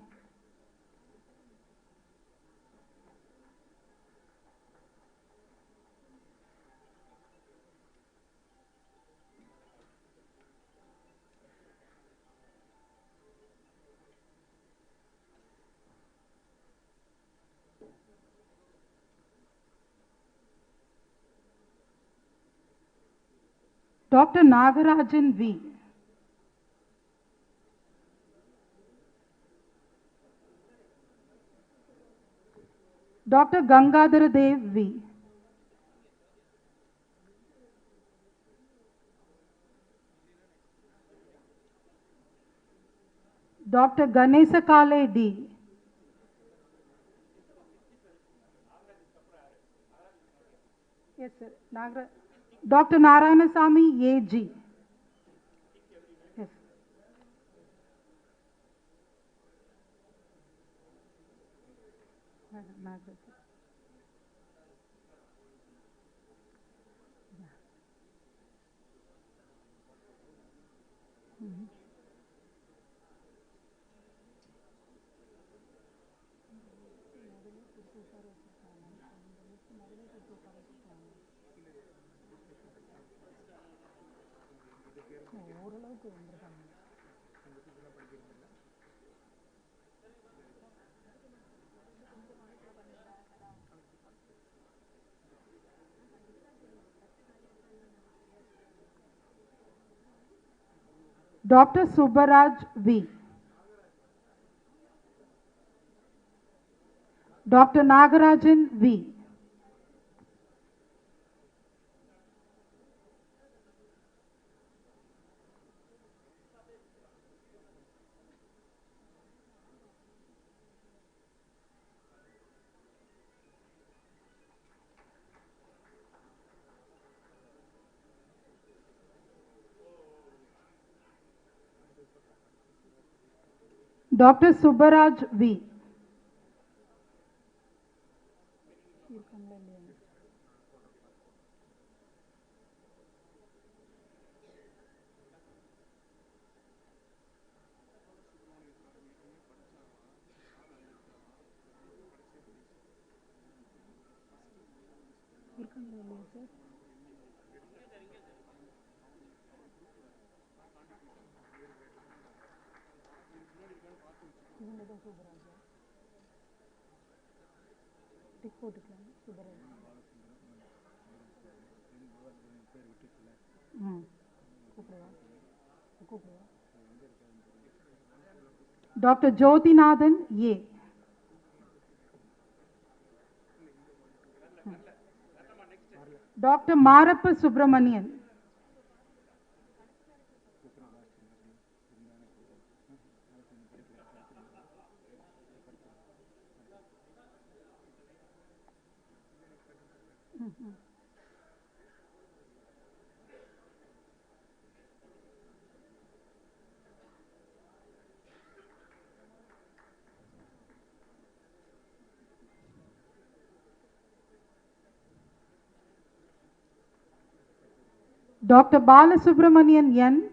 Dr. Nagarajan V. Dr. Gangadhara Dev V. Dr. Ganesha Kale D. Yes, sir. Dr. Narayanasamy A.G. Yes. Dr. Subbaraj V. Dr. Nagarajan V. Dr. Subbaraj V. Dr. Jyotinathan A. Dr. Marappa Subramanian. Dr. Balasubramanian N.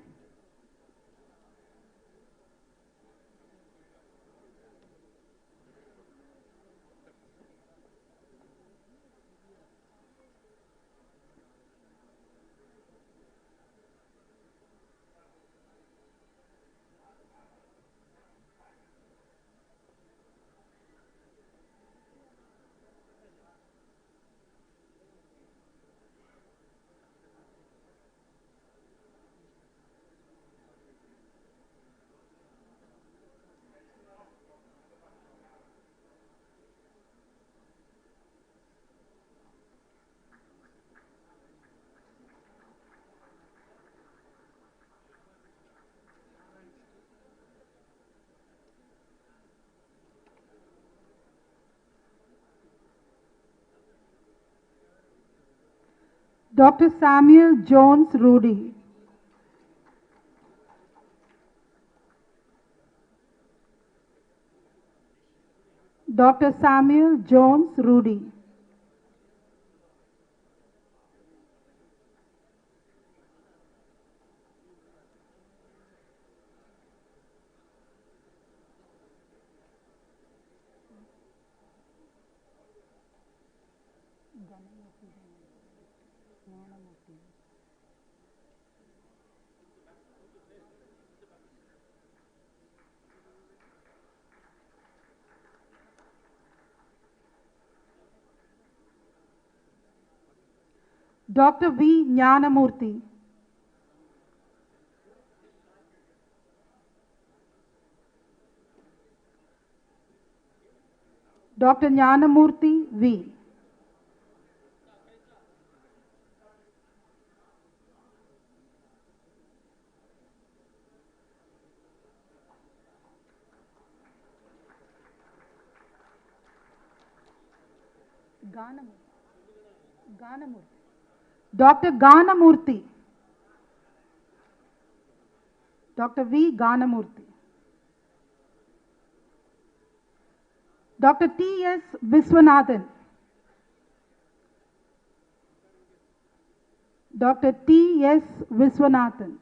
Dr. Samuel Jones Rudy. Dr. Samuel Jones Rudy. Dr. V. Jnanamurthy. Dr. Jnanamurthy V. Dr. Ganamurthy. Dr. V. Ganamurthy. Dr. T. S. Viswanathan. Dr. T. S. Viswanathan.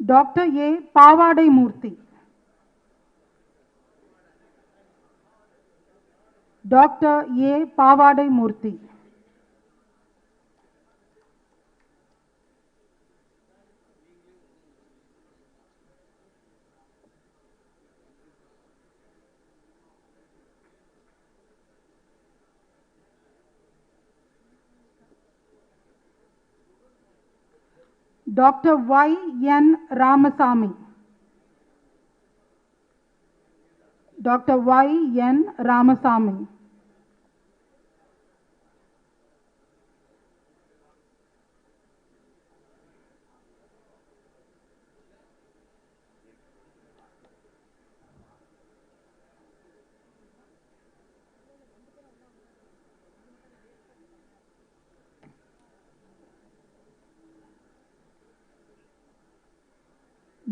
Dr. A. Pavadai Murthy. Dr. A. Pavadai Murthy. Dr. Y. N. Ramasamy. Dr. Y. N. Ramasamy.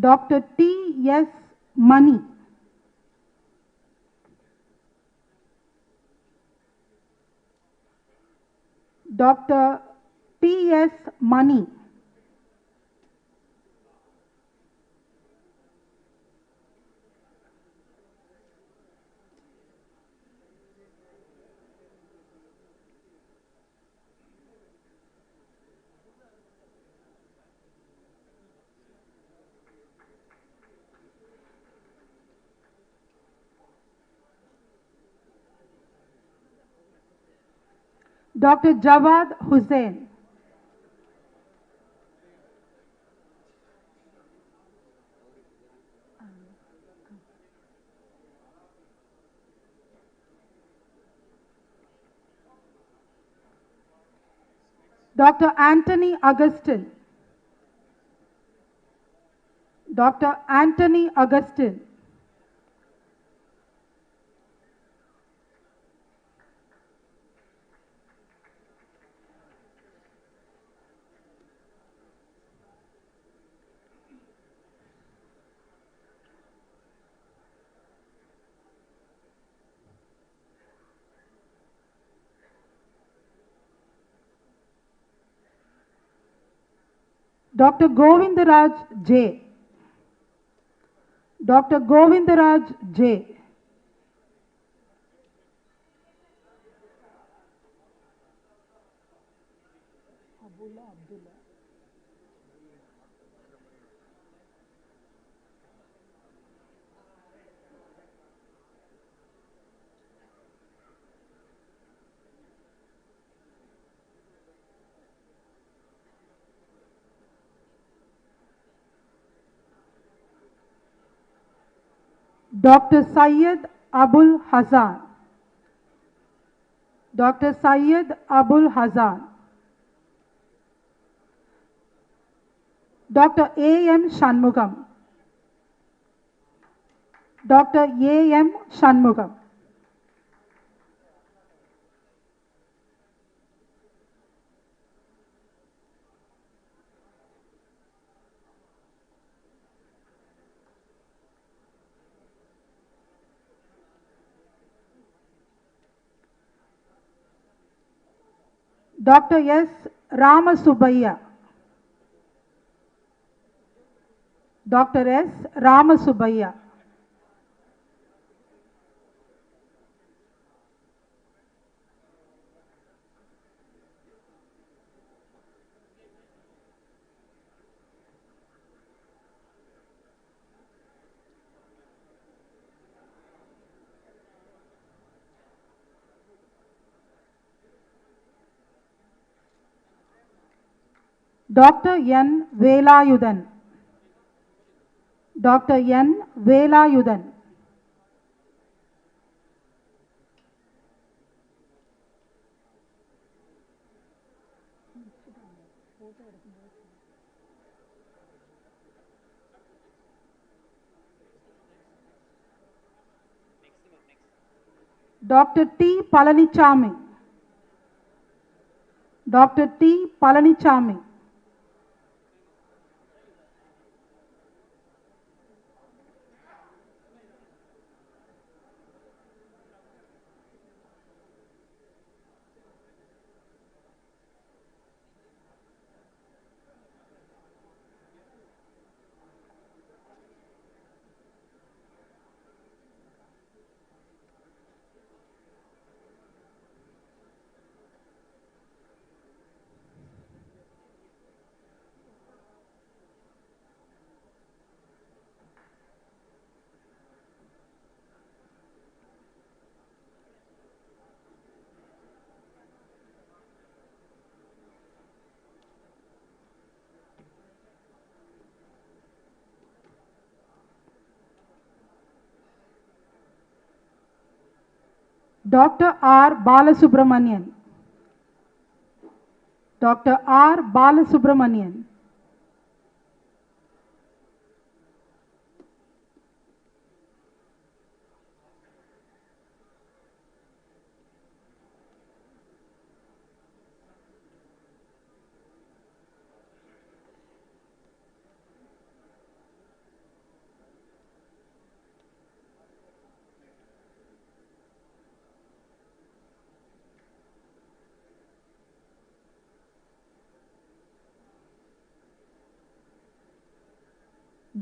Dr. T. S. Mani. Dr. T. S. Mani. Dr. Jawad Hussain. Dr. Anthony Augustine. Dr. Anthony Augustine. Dr. Govindaraj J. Dr. Govindaraj J. Dr. Syed Abul Hazan. Dr. Syed Abul Hazan. Dr. A. M. Shanmugam. Dr. A. M. Shanmugam. Dr. S. Ramasubbayya. Dr. S. Ramasubbayya. Dr. N. Velayudan. Dr. N. Velayudan. Dr. T. Palanichami. Dr. T. Palanichami. Dr. R. Balasubramanian. Dr. R. Balasubramanian.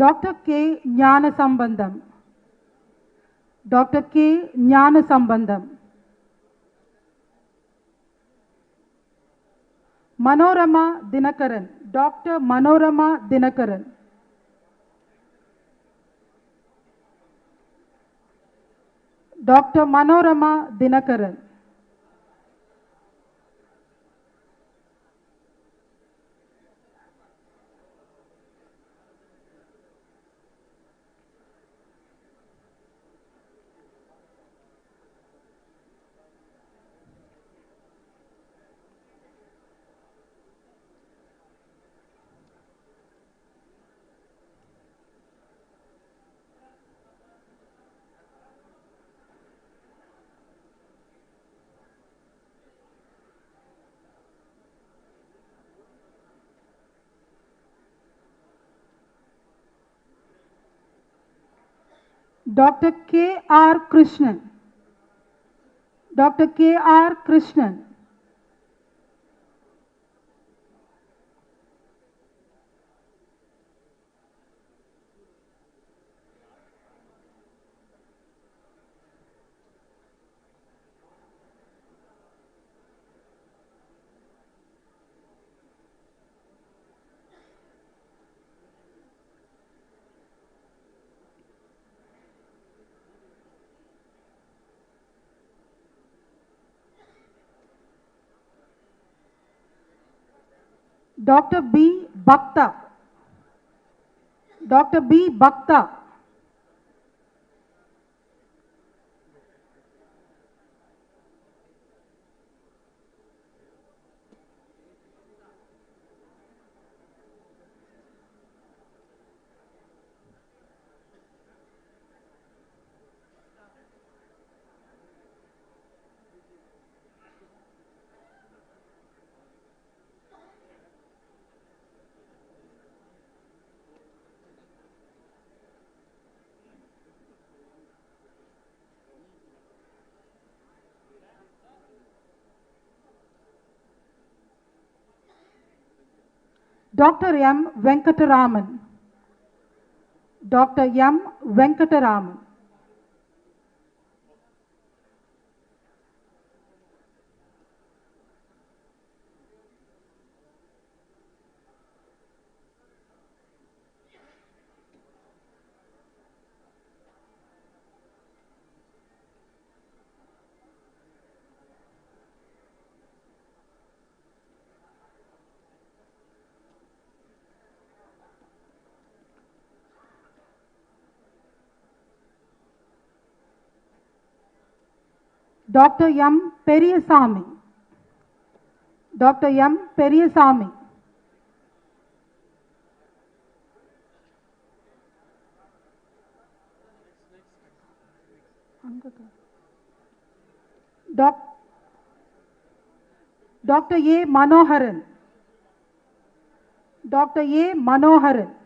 Dr. K. Jnanasambandam. Dr. K. Jnanasambandam. Manorama Dinakaran. Dr. Manorama Dinakaran. Dr. Manorama Dinakaran. Dr. K. R. Krishnan. Dr. K. R. Krishnan. Dr. B. Bhakta. Dr. B. Bhakta. Dr. M. Venkataraman. Dr. M. Venkataraman. Dr. M. Periyasamy. Dr. M. Periyasamy. Dr. A. Manoharan. Dr. A. Manoharan.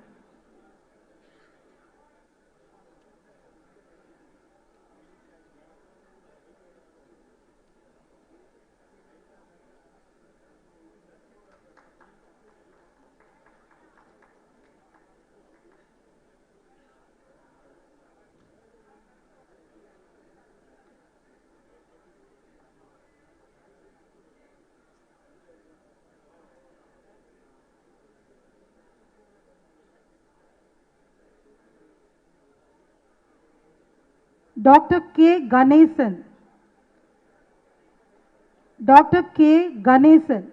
Dr. K. Ganesan. Dr. K. Ganesan.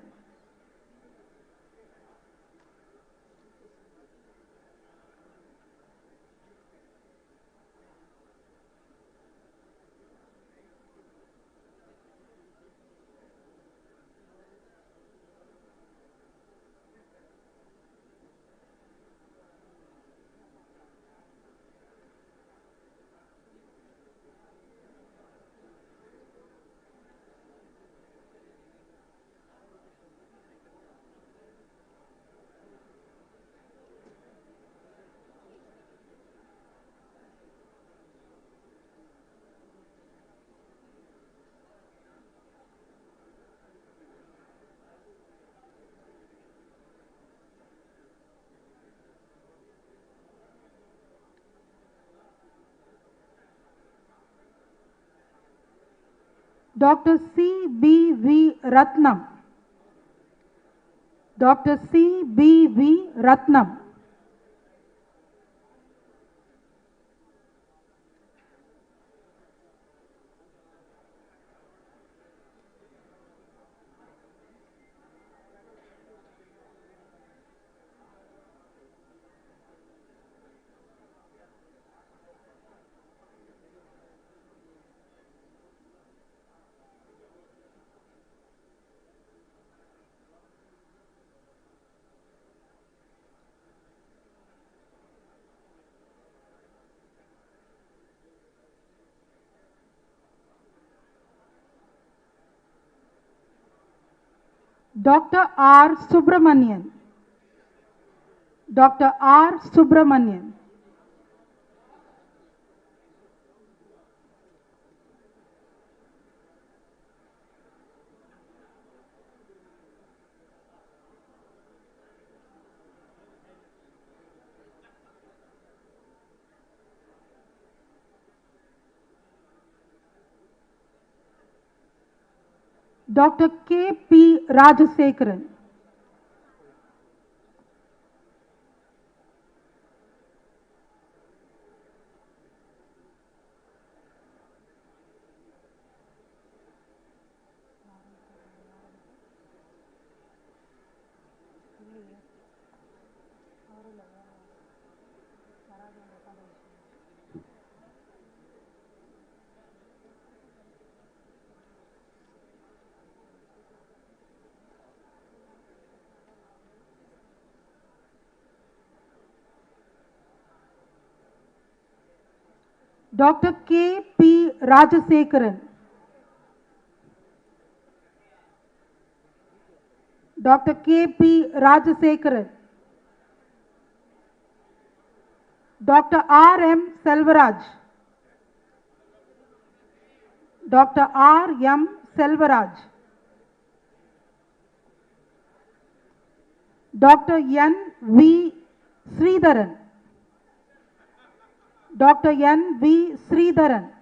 Dr. C.B.V. Ratnam. Dr. C.B.V. Ratnam. Dr. R. Subramanian. Dr. R. Subramanian. Dr. K.P. Rajasekaran. Dr. K.P. Rajasekaran. Dr. K.P. Rajasekaran. Dr. R.M. Selvaraj. Dr. R.M. Selvaraj. Dr. N.V. Sridharan. Dr. N.V. Sridharan.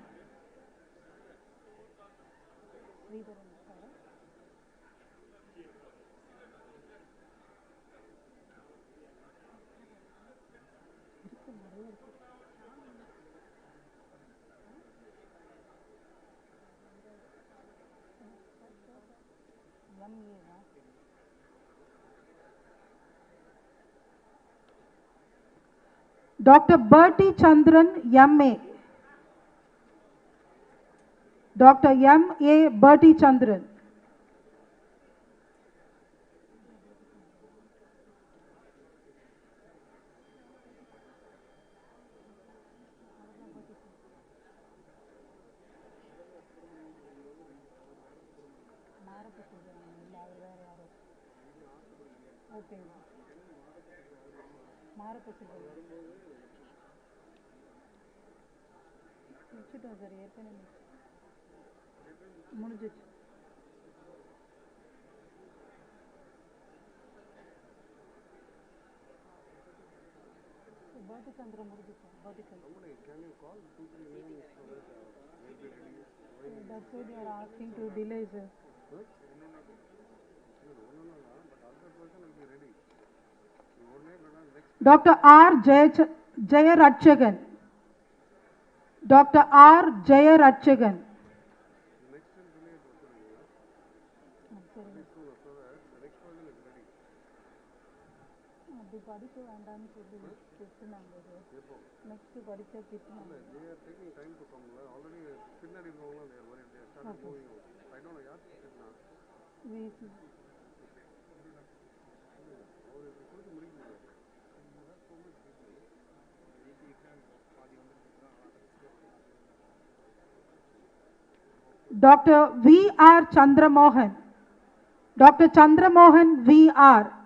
Dr. Bertie Chandran, M.A. Dr. M.A. Bertie Chandran. That's what they are asking to delay, sir. Dr. R. Jayarachagan. Dr. R. Jayarachagan. Dr. V.R. Chandramohan. Dr. Chandramohan V.R.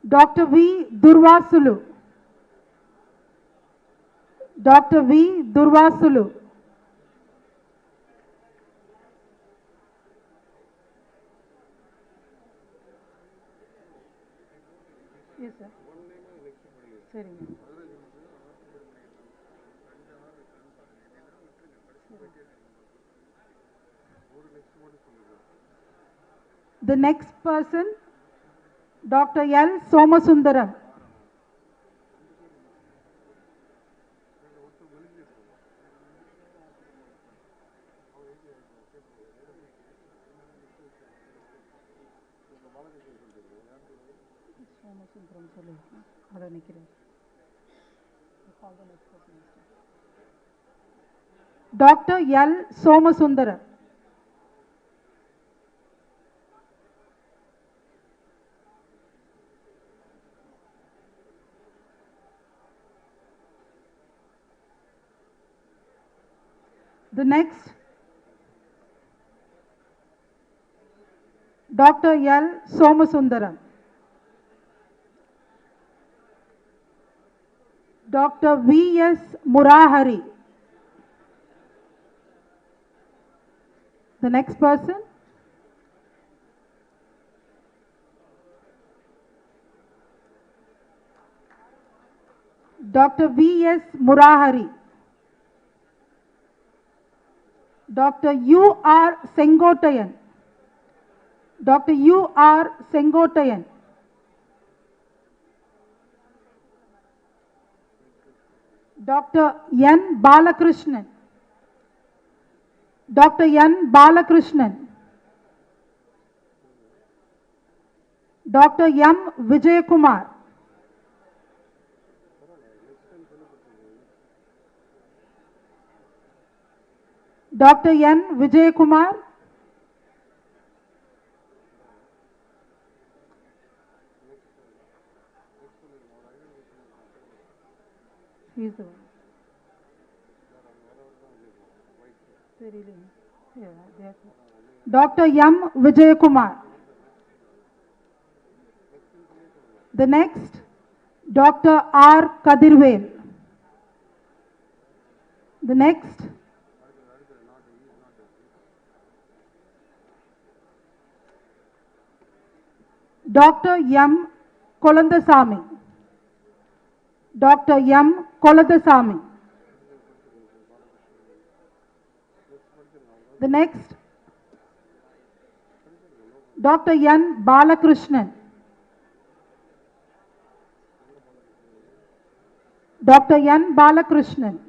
Dr. V. Durvasulu. Dr. V. Durvasulu. Yes, sir. Sir. The next person, Dr. L. Somasundaram. Dr. L. Somasundaram. The next, Dr. L. Somasundaram. Dr. V. S. Murahari. The next person, Dr. V. S. Murahari. Dr. U. R. Sengotayan. Dr. U. R. Sengotayan. Dr. N. Balakrishnan. Dr. N. Balakrishnan. Dr. M. Vijayakumar. Dr. N. Vijayakumar. He is the one. Dr. M. Vijayakumar. The next, Dr. R. Kadirvel. The next, Dr. M. Kolandasamy. Dr. M. Kolandasamy. The next, Dr. N. Balakrishnan. Dr. N. Balakrishnan.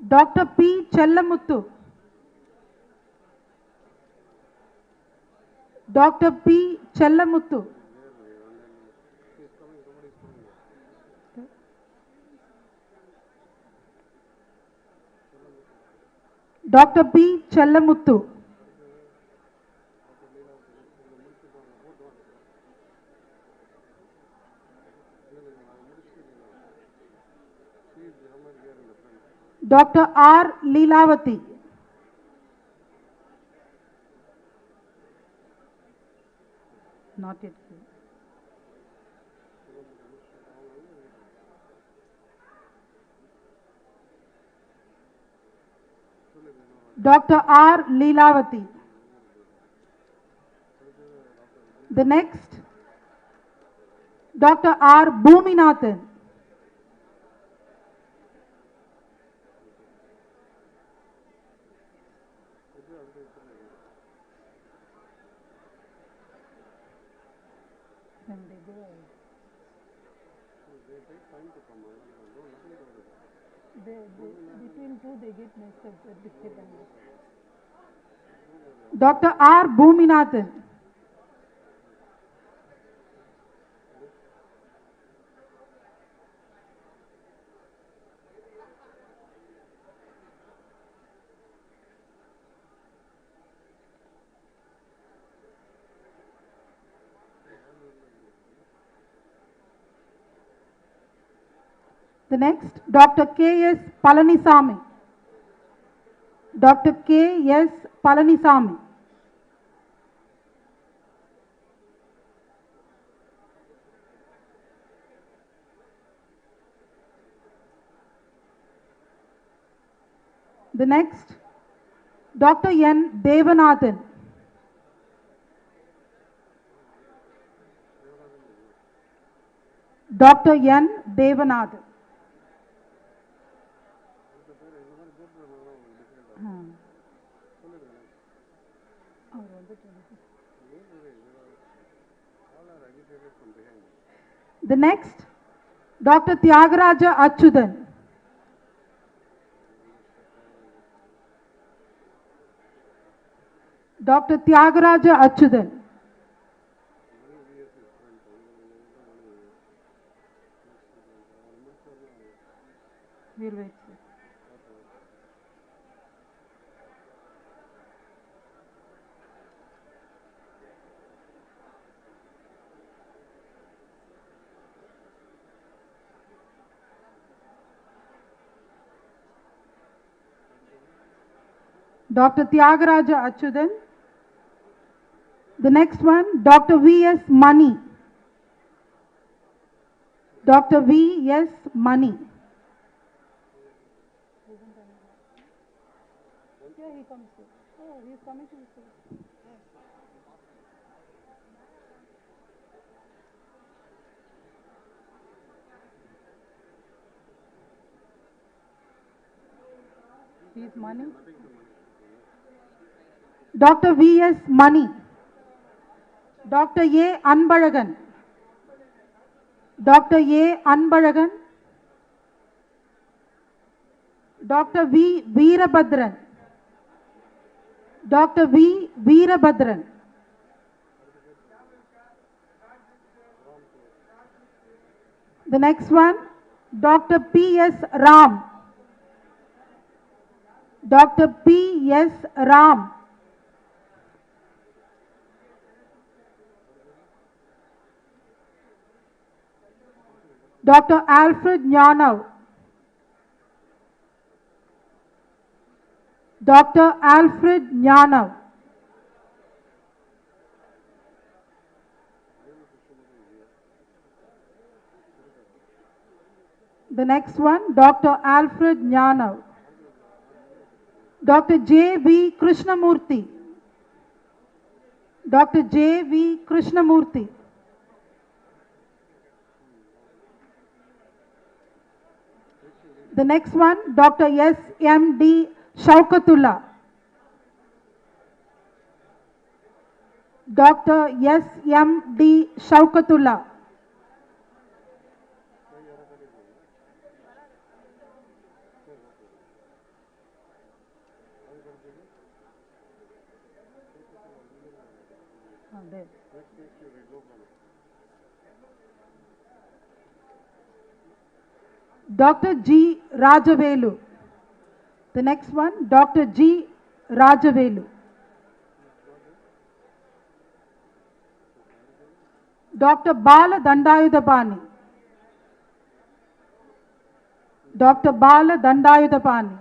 Dr. P. Chellamuthu. Dr. P. Chellamuthu. Dr. P. Chellamuthu. Dr. R. Leelavati. Not yet. Dr. R. Leelavati. The next, Dr. R. Bhuminathan. Dr. R. Bhuminathan. The next, Dr. K.S. Palanisamy. Dr. K.S. Palanisamy. The next, Dr. N. Devanathan. Dr. N. Devanathan. The next, Dr. Tyagaraja Achyutan. Dr. Tyagaraja Achyutan. We'll wait. Dr. Tyagaraja Achyutan. The next one, Dr. V.S. Mani. Dr. V.S. Mani. Yeah, he comes. Oh, he is coming to the stage. He is Mani. Dr. V.S. Mani. Dr. A. Anbalagan. Dr. A. Anbalagan. Dr. V. Veerabhadran. Dr. V. Veerabhadran. The next one, Dr. P.S. Ram. Dr. P.S. Ram. Dr. Alfred Nyanav. Dr. Alfred Nyanav. The next one, Dr. Alfred Nyanav. Dr. J. V. Krishnamurthy. Dr. J. V. Krishnamurthy. The next one, Dr. S. M. D. Shaukatullah. Dr. S. M. D. Shaukatullah. Dr. G. Rajavelu. The next one, Dr. G. Rajavelu. Dr. Bala Dandayudapani. Dr. Bala Dandayudapani.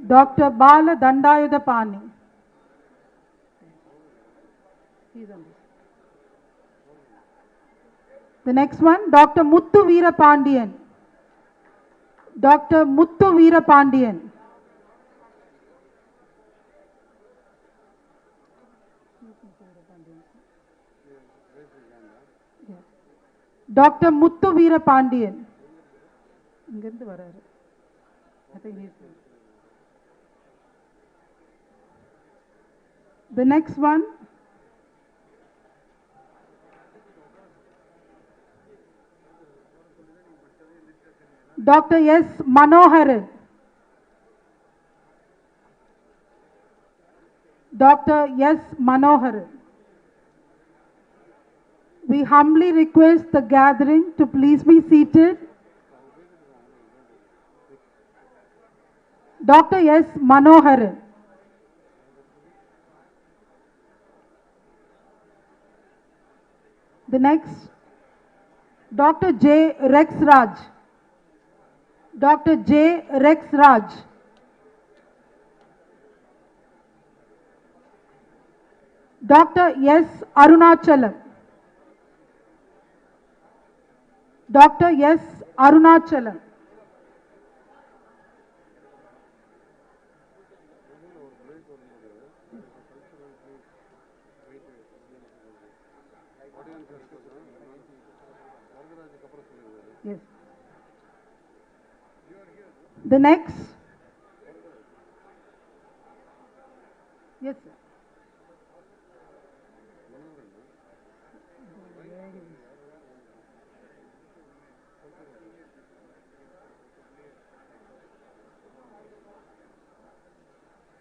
Dr. Bala Dandayudapani. The next one, Dr. Muthu Veerapandiyan. Dr. Muthu Veerapandiyan. Dr. Muthu Veerapandiyan. The next one, Dr. S. Manoharan. Dr. S. Manoharan. We humbly request the gathering to please be seated Dr. S. Manoharan. The next, Dr. J. Rex Raj. Dr. J. Rex Raj. Dr. S. Arunachalam. Dr. S. Arunachalam. Yes. The next. Yes, sir.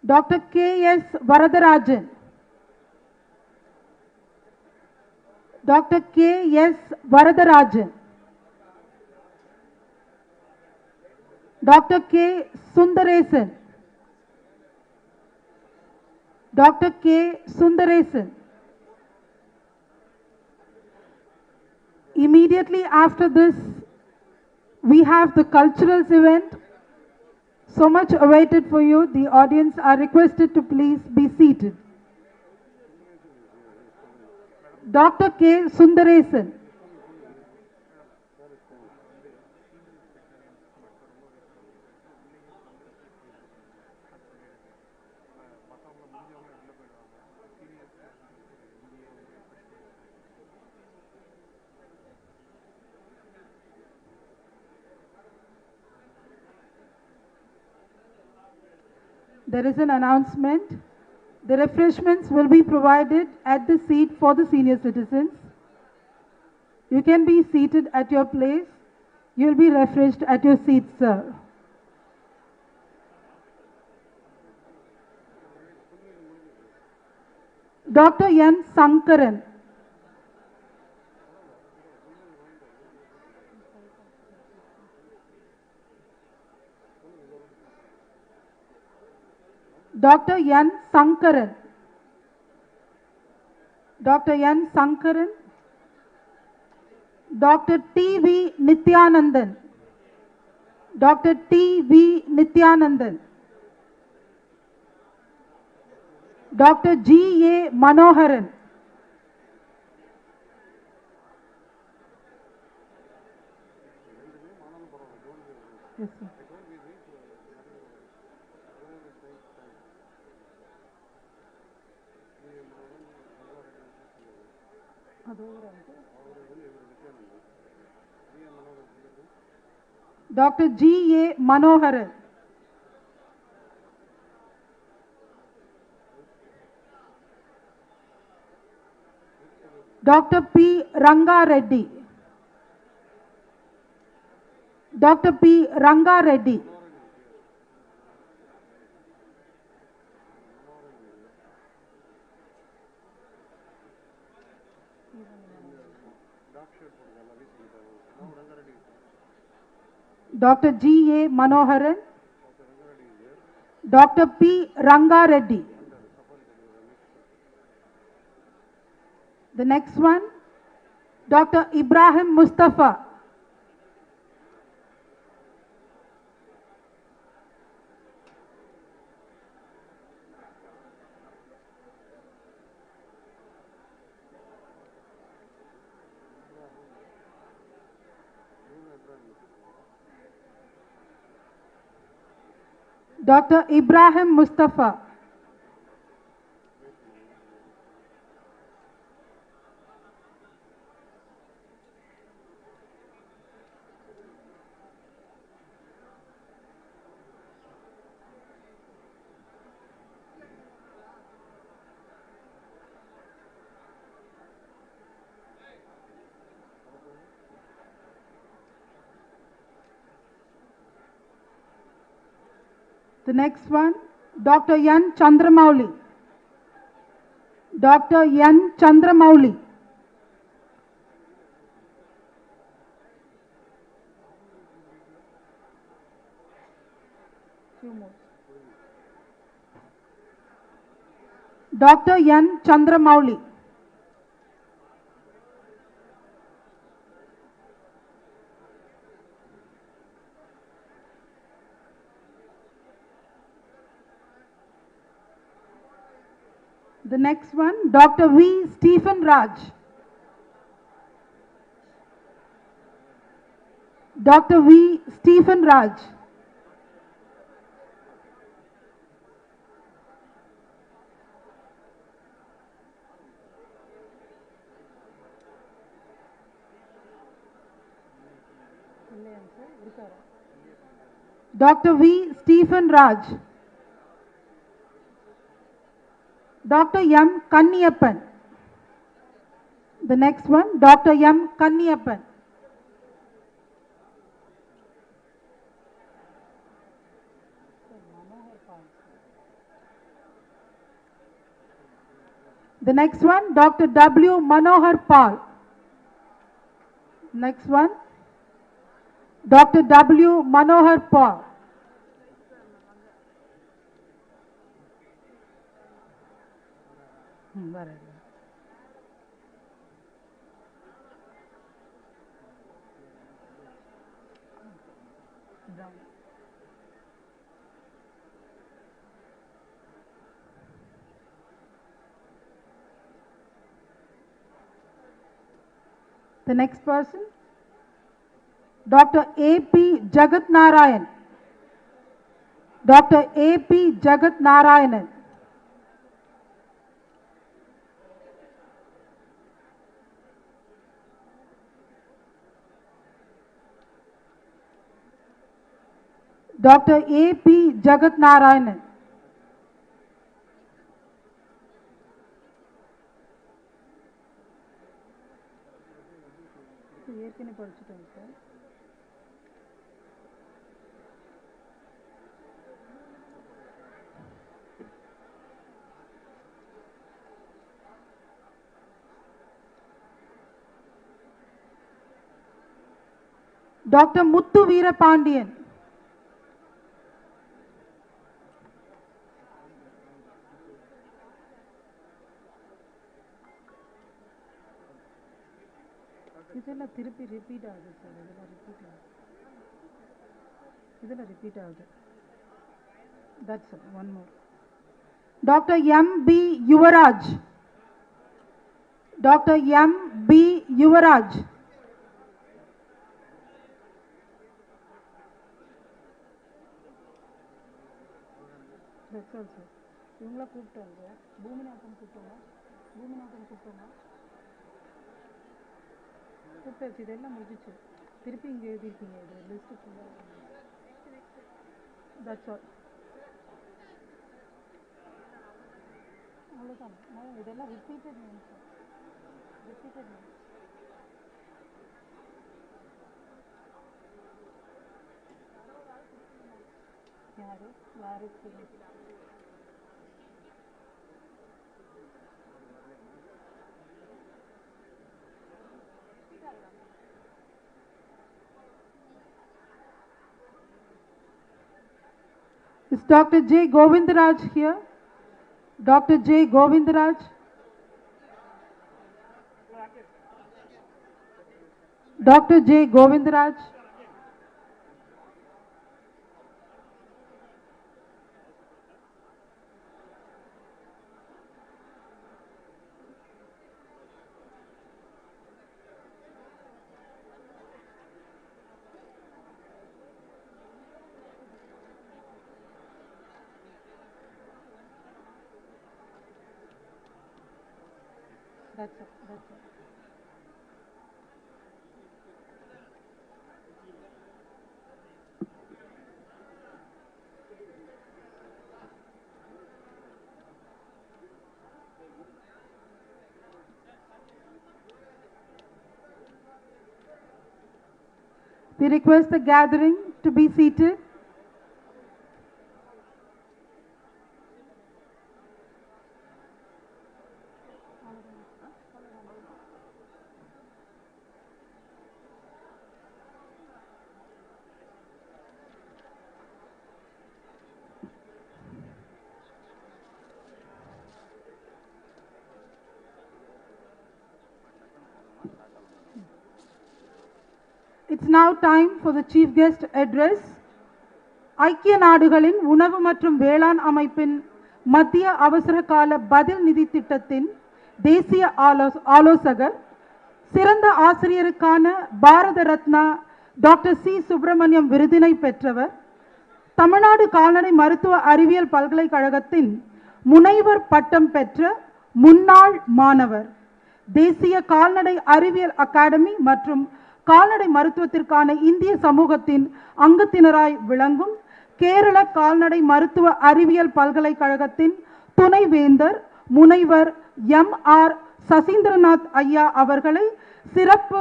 Dr. K. S. Varadarajan. Dr. K. S. Varadarajan. Dr. K. Sundaresan. Dr. K. Sundaresan. Immediately after this, we have the culturals event. So much awaited for you. The audience are requested to please be seated. Dr. K. Sundaresan. There is an announcement. The refreshments will be provided at the seat for the senior citizens. You can be seated at your place. You will be refreshed at your seat, sir. Dr. N. Sankaran. Dr. N. Sankaran. Dr. N. Sankaran. Dr. T. V. Nityanandan. Dr. T. V. Nityanandan. Dr. G. A. Manoharan. Yes, sir. Dr. G. A. Manoharan. Dr. P. Ranga Reddy. Dr. P. Ranga Reddy. Dr. G. A. Manoharan. Dr. P. Ranga Reddy. The next one, Dr. Ibrahim Mustafa. Dr. Ibrahim Mustafa. The next one, Dr. N. Chandramouli. Dr. N. Chandramouli. Few more. Dr. N. Chandramouli. The next one, Dr. V. Stephen Raj. Dr. V. Stephen Raj. Dr. V. Stephen Raj. Dr. M. Kanniyappan. The next one, Dr. M. Kanniyappan. The next one, Dr. W. Manohar Pal. Next one, Dr. W. Manohar Pal. The next person, Dr. A.P. Jagat Narayan. Dr. A.P. Jagat Narayanan. Dr. A.P. Jagat Narayanan. Dr. Muthu Veerapandiyan. இதெல்லாம் திருப்பி repeat ஆகுது sir. இதெல்லாம் repeat ஆகுது. That's it. One more. Dr. M.B. Yuvaraj. Dr. M.B. Yuvaraj. That's all, sir. இவங்கள கூப்பிட்டாங்க. பூமிநாதன் கூப்பிட்டாங்க. கூப்பிட்டாச்சு. இதெல்லாம் முடிஞ்சிச்சு. திருப்பி இங்கே எழுதிருக்கீங்க. இது லிஸ்ட்டு ஃபுல்லாக. That's all. அவ்வளோதான். இதெல்லாம் repeated name sir. Repeated name. யாரு Is Dr. J. Govindaraj here? Dr. J. Govindaraj? Dr. J. Govindaraj? That's it. That's it. We request the gathering to be seated. It's now time for the chief guest address. ஐக்கிய நாடுகளின் உணவு மற்றும் வேளாண் அமைப்பின் மத்திய அவசர கால பதில் நிதி திட்டத்தின் தேசிய ஆலோசகர், சிறந்த ஆசிரியருக்கான பாரத ரத்னா டாக்டர் சி சுப்பிரமணியம் விருதினை பெற்றவர், தமிழ்நாடு கால்நடை மருத்துவ அறிவியல் பல்கலைக்கழகத்தின் முனைவர் பட்டம் பெற்ற முன்னாள் மாணவர், தேசிய கால்நடை அறிவியல் அகாடமி மற்றும் கால்நடை மருத்துவத்திற்கான இந்திய சமூகத்தின் அங்கத்தினராய் விளங்கும் கேரள கால்நடை மருத்துவ அறிவியல் பல்கலைக்கழகத்தின் துணைவேந்தர் முனைவர் எம்.ஆர். சசீந்திரநாத் ஐயா அவர்களை சிறப்பு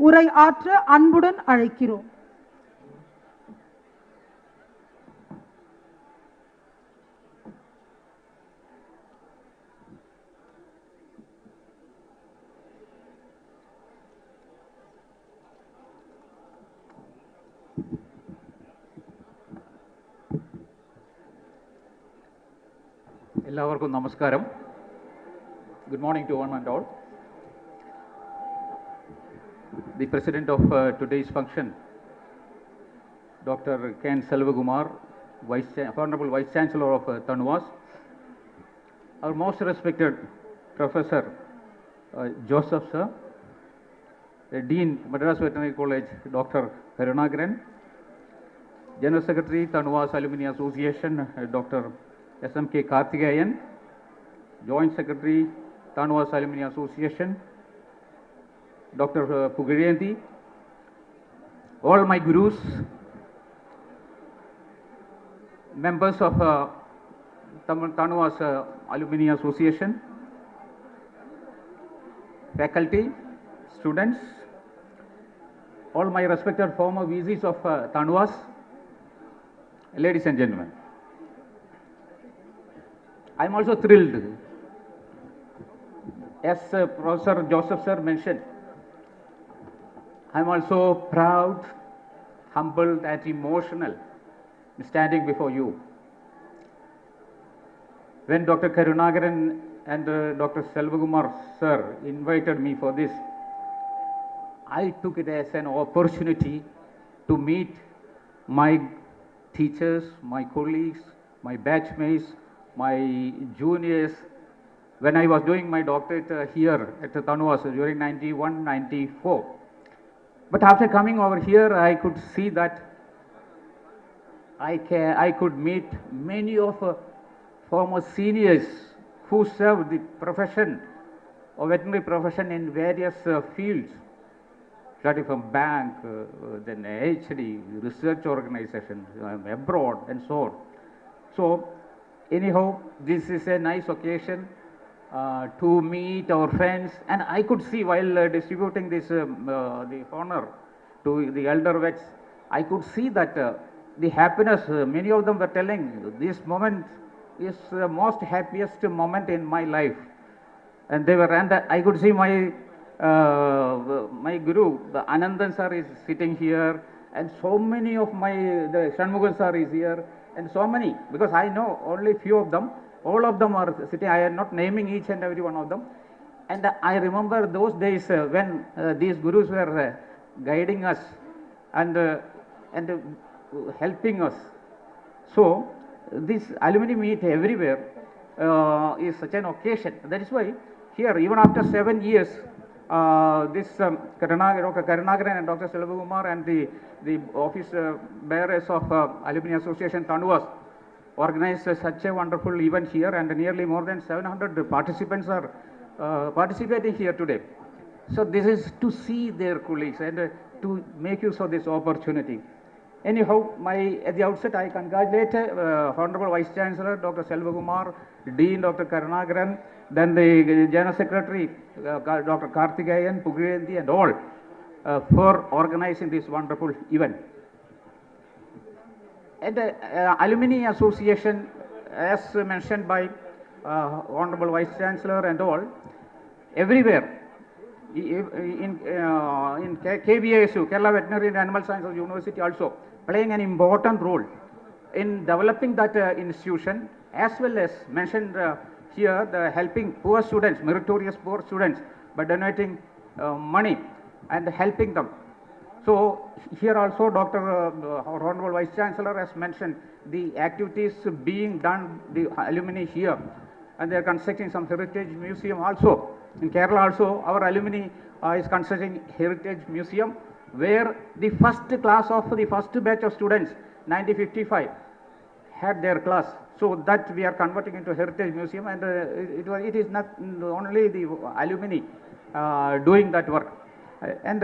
உரை ஆற்ற அன்புடன் அழைக்கிறோம். എല്ലാവർക്കും നമസ്കാരം. Good morning to one and all. The president of today's function, Dr. K.N. Selvakumar, Honorable Vice Chancellor of TANUVAS, our most respected Professor Joseph Sir, Dean Madras Veterinary College, Dr. Karunakaran, General Secretary TANUVAS Alumni Association, Dr. S.M.K. Karthikeyan, Joint Secretary TANUVAS Alumni Association, Dr. Pugarendi, all my gurus, members of TANUVAS Alumni Association, faculty, students, all my respected former VCs of TANUVAS, ladies and gentlemen. I am also thrilled, as Professor Joseph Sir mentioned. I am also proud, humbled and emotional standing before you. When Dr. Karunakaran and Dr. Selvakumar Sir invited me for this, I took it as an opportunity to meet my teachers, my colleagues, my batchmates, my juniors, when I was doing my doctorate here at TANUVAS during 91-94. But after coming over here, I could see that I could meet many of former seniors who served the profession of veterinary profession in various fields, starting from bank, then HD, research organization, abroad and so on. So anyhow, this is a nice occasion to meet our friends, and I could see while distributing this the honor to the elder vets, I could see that the happiness, many of them were telling this moment is the most happiest moment in my life, and they were, and I could see my my guru, the Anandan sir is sitting here, and so many of the Shanmugan sir is here, and so many, because I know only few of them, all of them are sitting. I am not naming each and every one of them. And I remember those days when these gurus were guiding us and helping us. So this alumni meet everywhere is such an occasion. That is why here, even after 7 years, this Dr. Karunakaran and Dr. Selvakumar and the office bearers of Alumni Association TANUVAS organized such a wonderful event here, and nearly more than 700 participants are participating here today. So this is to see their colleagues and to make use of this opportunity. Anyhow, at the outset, I congratulate Honorable Vice Chancellor Dr. Selvakumar, Dean Dr. Karunakaran, then the General Secretary Dr. Karthikeyan, Pugarendi and all for organizing this wonderful event. And the Alumni Association, as mentioned by Honorable Vice Chancellor and all, everywhere, in KVASU, Kerala Veterinary and Animal Sciences University also, playing an important role in developing that institution, as well as mentioned here, the helping poor students, meritorious poor students, by donating money and helping them. So here also our Honorable Vice Chancellor has mentioned the activities being done, the alumni here, and they are constructing some heritage museum also. In Kerala also, our alumni is constructing heritage museum, where the first class of the first batch of students, 1955, had their class. So that we are converting into heritage museum, and it is not only the alumni doing that work. And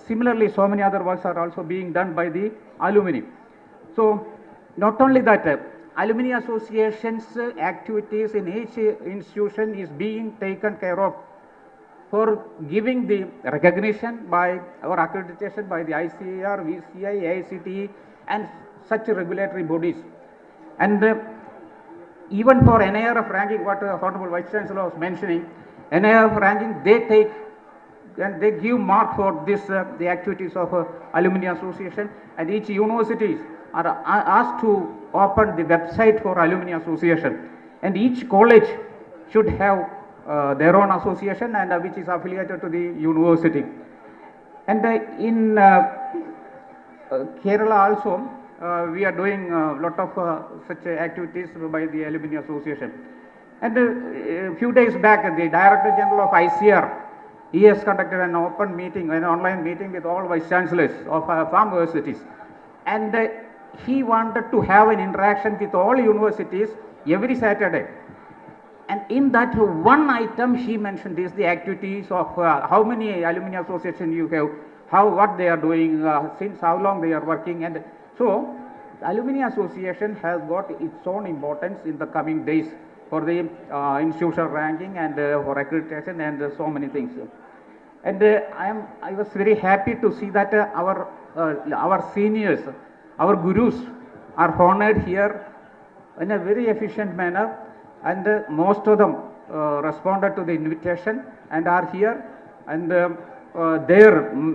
similarly, so many other works are also being done by the alumni. So not only that, alumni associations activities in each institution is being taken care of for giving the recognition by or accreditation by the ICAR, VCI, AICTE and such regulatory bodies. And even for NIRF ranking, what Honorable Vice Chancellor was mentioning, NIRF ranking, they take and they give mark for this the activities of alumni association, and each universities are asked to open the website for alumni association, and each college should have their own association, and which is affiliated to the university. And in Kerala also we are doing a lot of such activities by the alumni association. And a few days back, the Director General of ICR, he has conducted an open meeting, an online meeting with all vice chancellors of farm universities, and he wanted to have an interaction with all universities every Saturday. And in that one item he mentioned is the activities of how many alumni association you have, what they are doing, since how long they are working. And so the alumni association has got its own importance in the coming days for the institutional ranking and for accreditation and so many things. And I was very happy to see that our seniors, our gurus are honored here in a very efficient manner, and most of them responded to the invitation and are here. And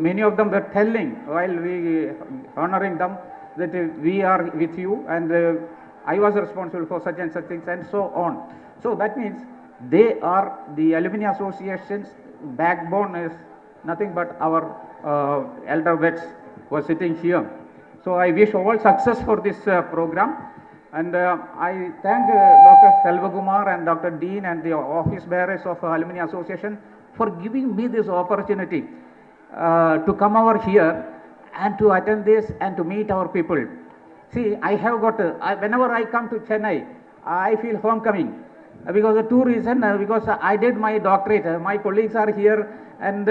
many of them were telling while we honoring them that we are with you, and I was responsible for such and such things and so on. So that means they are the alumni association's backbone is nothing but our elder vets who are sitting here. So I wish all success for this program, and I thank Dr. Selvakumar and Dr. Dean and the office bearers of Alumni Association for giving me this opportunity to come over here and to attend this and to meet our people. See, I have got, whenever I come to Chennai, I feel homecoming. Because of two reasons, because I did my doctorate, my colleagues are here, and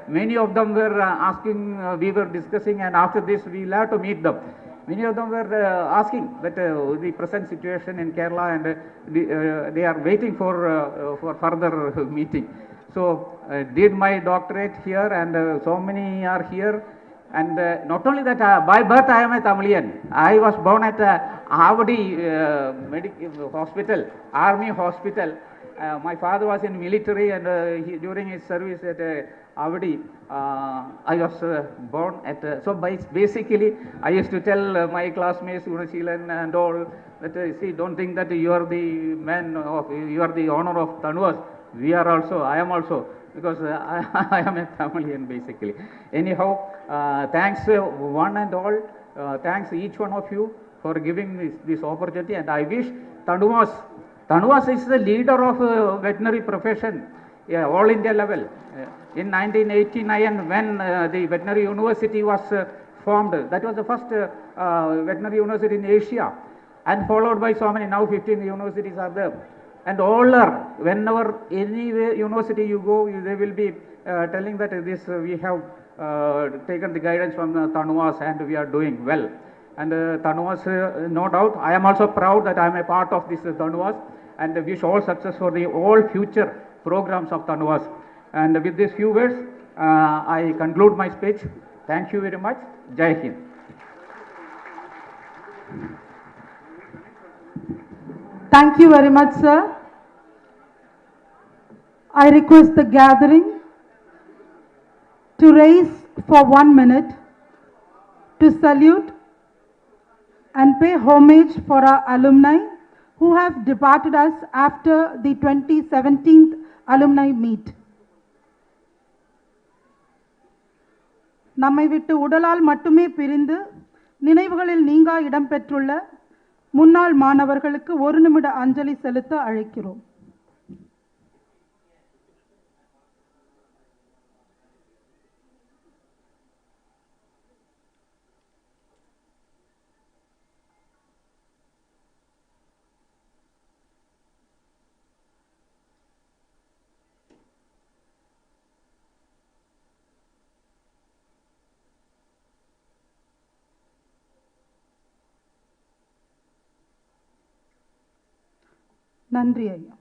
many of them were asking, we were discussing, and after this we will have to meet them. Many of them were asking that the present situation in Kerala, and they are waiting for further meeting. So did my doctorate here, and so many are here. And not only that, by birth I am a Tamilian. I was born at Avadi Medical Hospital, Army Hospital. My father was in military, and during his service at Avadi, I was born at. So basically, I used to tell my classmates, Gunashilan and all, that see, don't think that you are the man of, you are the owner of TANUVAS. We are also, I am also, because I am a Tamilian basically. Anyhow, thanks one and all, thanks each one of you for giving this opportunity, and I wish TANUVAS is the leader of veterinary profession, all India level. In 1989, when the veterinary university was formed, that was the first veterinary university in Asia, and followed by so many, now 15 universities are there. And all are, whenever any university you go, they will be telling that this we have taken the guidance from TANUVAS and we are doing well. And TANUVAS, no doubt, I am also proud that I am a part of this TANUVAS, and wish all success for the all future programs of TANUVAS. And with these few words, I conclude my speech. Thank you very much. Jai Hind. Thank you very much, sir. I request the gathering to raise for 1 minute to salute and pay homage for our alumni who have departed us after the 2017 alumni meet. நம்மை விட்டு உடலால் மட்டுமே பிரிந்து நினைவுகளில் நீங்கா இடம்பெற்றுள்ள முன்னாள் மாணவர்களுக்கு 1 நிமிட அஞ்சலி செலுத்த அழைக்கிறோம். நன்றி ஐயா.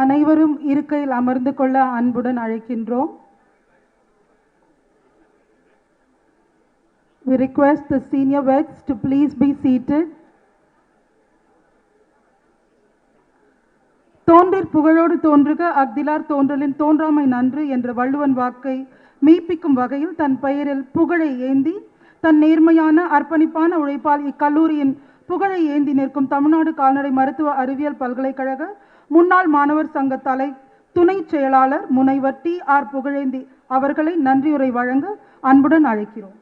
அனைவரும் இருக்கையில் அமர்ந்து கொள்ள அன்புடன் அழைக்கின்றோம். We request the senior vets to please be seated. தோன்றிற் புகழோடு தோன்றுக அஃதிலார் தோன்றலின் தோன்றாமை நன்று என்ற வள்ளுவன் வாக்கை மெய்ப்பிக்கும் வகையில் தன் பெயரில் புகழை ஏந்தி தன் நேர்மையான அர்ப்பணிப்பான உழைப்பால் இக்கல்லூரியின் புகழை ஏந்தி நிற்கும் தமிழ்நாடு கால்நடை மருத்துவ அறிவியல் பல்கலைக்கழக முன்னாள் மாணவர் சங்க துணை செயலாளர் முனைவர் TR புகழேந்தி அவர்களை நன்றியுரை வழங்க அன்புடன் அழைக்கிறோம்.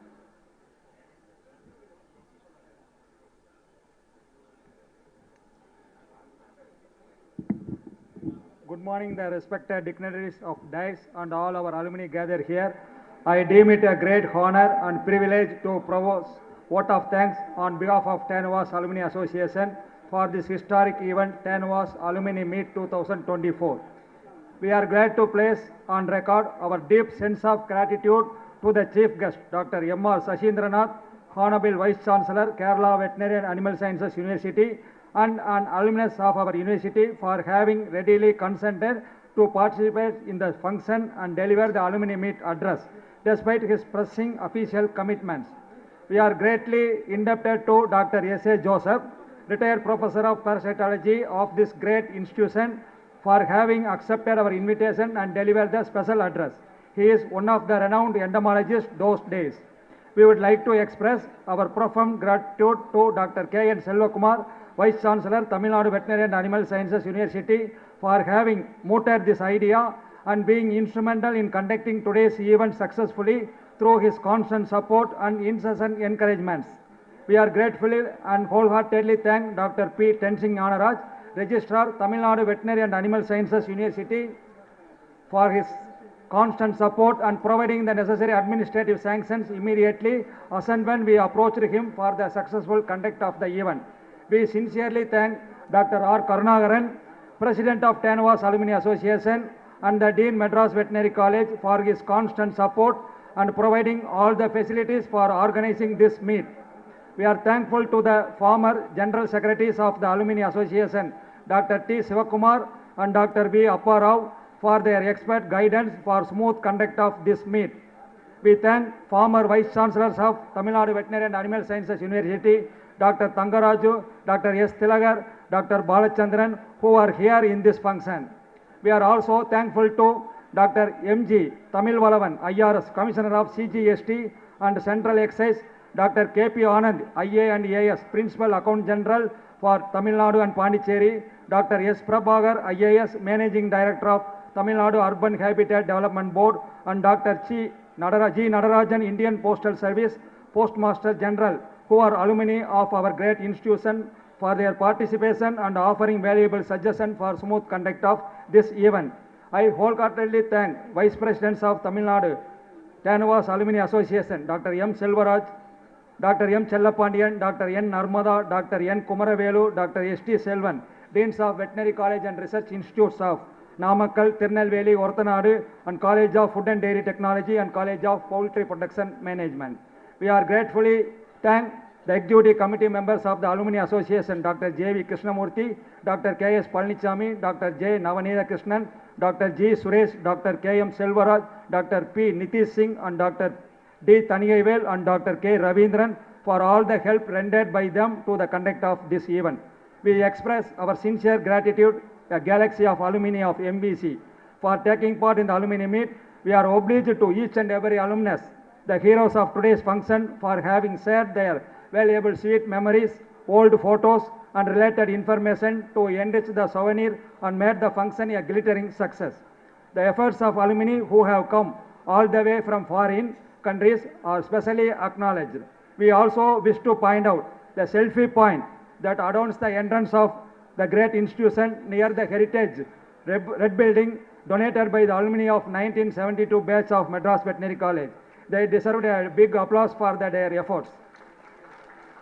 Good morning, the respected dignitaries of DICE and all our alumni gathered here. I deem it a great honor and privilege to propose vote of thanks on behalf of TANUVAS Alumni Association for this historic event, TANUVAS Alumni Meet 2024. We are glad to place on record our deep sense of gratitude to the Chief Guest, Dr. M.R. Sashindranath, Honorable Vice Chancellor, Kerala Veterinary and Animal Sciences University, and an alumnus of our university for having readily consented to participate in the function and deliver the alumni meet address, despite his pressing official commitments. We are greatly indebted to Dr. S.A. Joseph, retired professor of parasitology of this great institution, for having accepted our invitation and delivered the special address. He is one of the renowned entomologists those days. We would like to express our profound gratitude to Dr. K.N. Selvakumar, Vice Chancellor, Tamil Nadu Veterinary and Animal Sciences University, for having mooted this idea and being instrumental in conducting today's event successfully through his constant support and incessant encouragements. We are gratefully and wholeheartedly thank Dr. P. Tensing Anaraj, Registrar, Tamil Nadu Veterinary and Animal Sciences University, for his constant support and providing the necessary administrative sanctions immediately as and when we approached him for the successful conduct of the event. We sincerely thank Dr. R. Karunagaran, President of TANUVAS Alumni Association, and the Dean Madras Veterinary College for his constant support and providing all the facilities for organizing this meet. We are thankful to the former General Secretaries of the Alumni Association, Dr. T. Sivakumar and Dr. B. Apparao, for their expert guidance for smooth conduct of this meet. We thank former Vice Chancellors of Tamil Nadu Veterinary and Animal Sciences University, Dr. Tangaraju, Dr. S. Tilagar, Dr. Balachandran, who are here in this function. We are also thankful to Dr. M.G. Tamil Valavan, IRS, Commissioner of CGST and Central Excise, Dr. K.P. Anand, IA and AS, Principal Account General for Tamil Nadu and Pondicherry, Dr. S. Prabhagar, IAS, Managing Director of Tamil Nadu Urban Habitat Development Board, and Dr. G. Nadarajan, Indian Postal Service, Postmaster General, who are alumni of our great institution, for their participation and offering valuable suggestions for smooth conduct of this event. I wholeheartedly thank Vice Presidents of Tamil Nadu TANUVAS Alumni Association, Dr. M. Selvaraj, Dr. M. Chellapandian, Dr. N. Narmada, Dr. N. Kumaravelu, Dr. S.T. Selvan, Deans of Veterinary College and Research Institutes of Namakkal, Tirunelveli, Orthanadu, and College of Food and Dairy Technology and College of Poultry Production Management. We are gratefully thank the Executive Committee members of the Alumni Association, Dr. J.V. Krishnamurthy, Dr. K.S. Palnichami, Dr. J. Navanitha Krishnan, Dr. G. Suresh, Dr. K.M. Selvaraj, Dr. P. Nitish Singh, and Dr. D. Taniyaivel, and Dr. K. Ravindran for all the help rendered by them to the conduct of this event. We express our sincere gratitude, a galaxy of alumni of MBC, for taking part in the alumni meet. We are obliged to each and every alumnus, the heroes of today's function, for having shared their valuable sweet memories, old photos, and related information to enrich the souvenir and made the function a glittering success. The efforts of alumni who have come all the way from foreign countries are specially acknowledged. We also wish to point out the selfie point that adorns the entrance of the great institution near the heritage red building donated by the alumni of 1972 batch of Madras Veterinary College. They deserved a big applause for their efforts.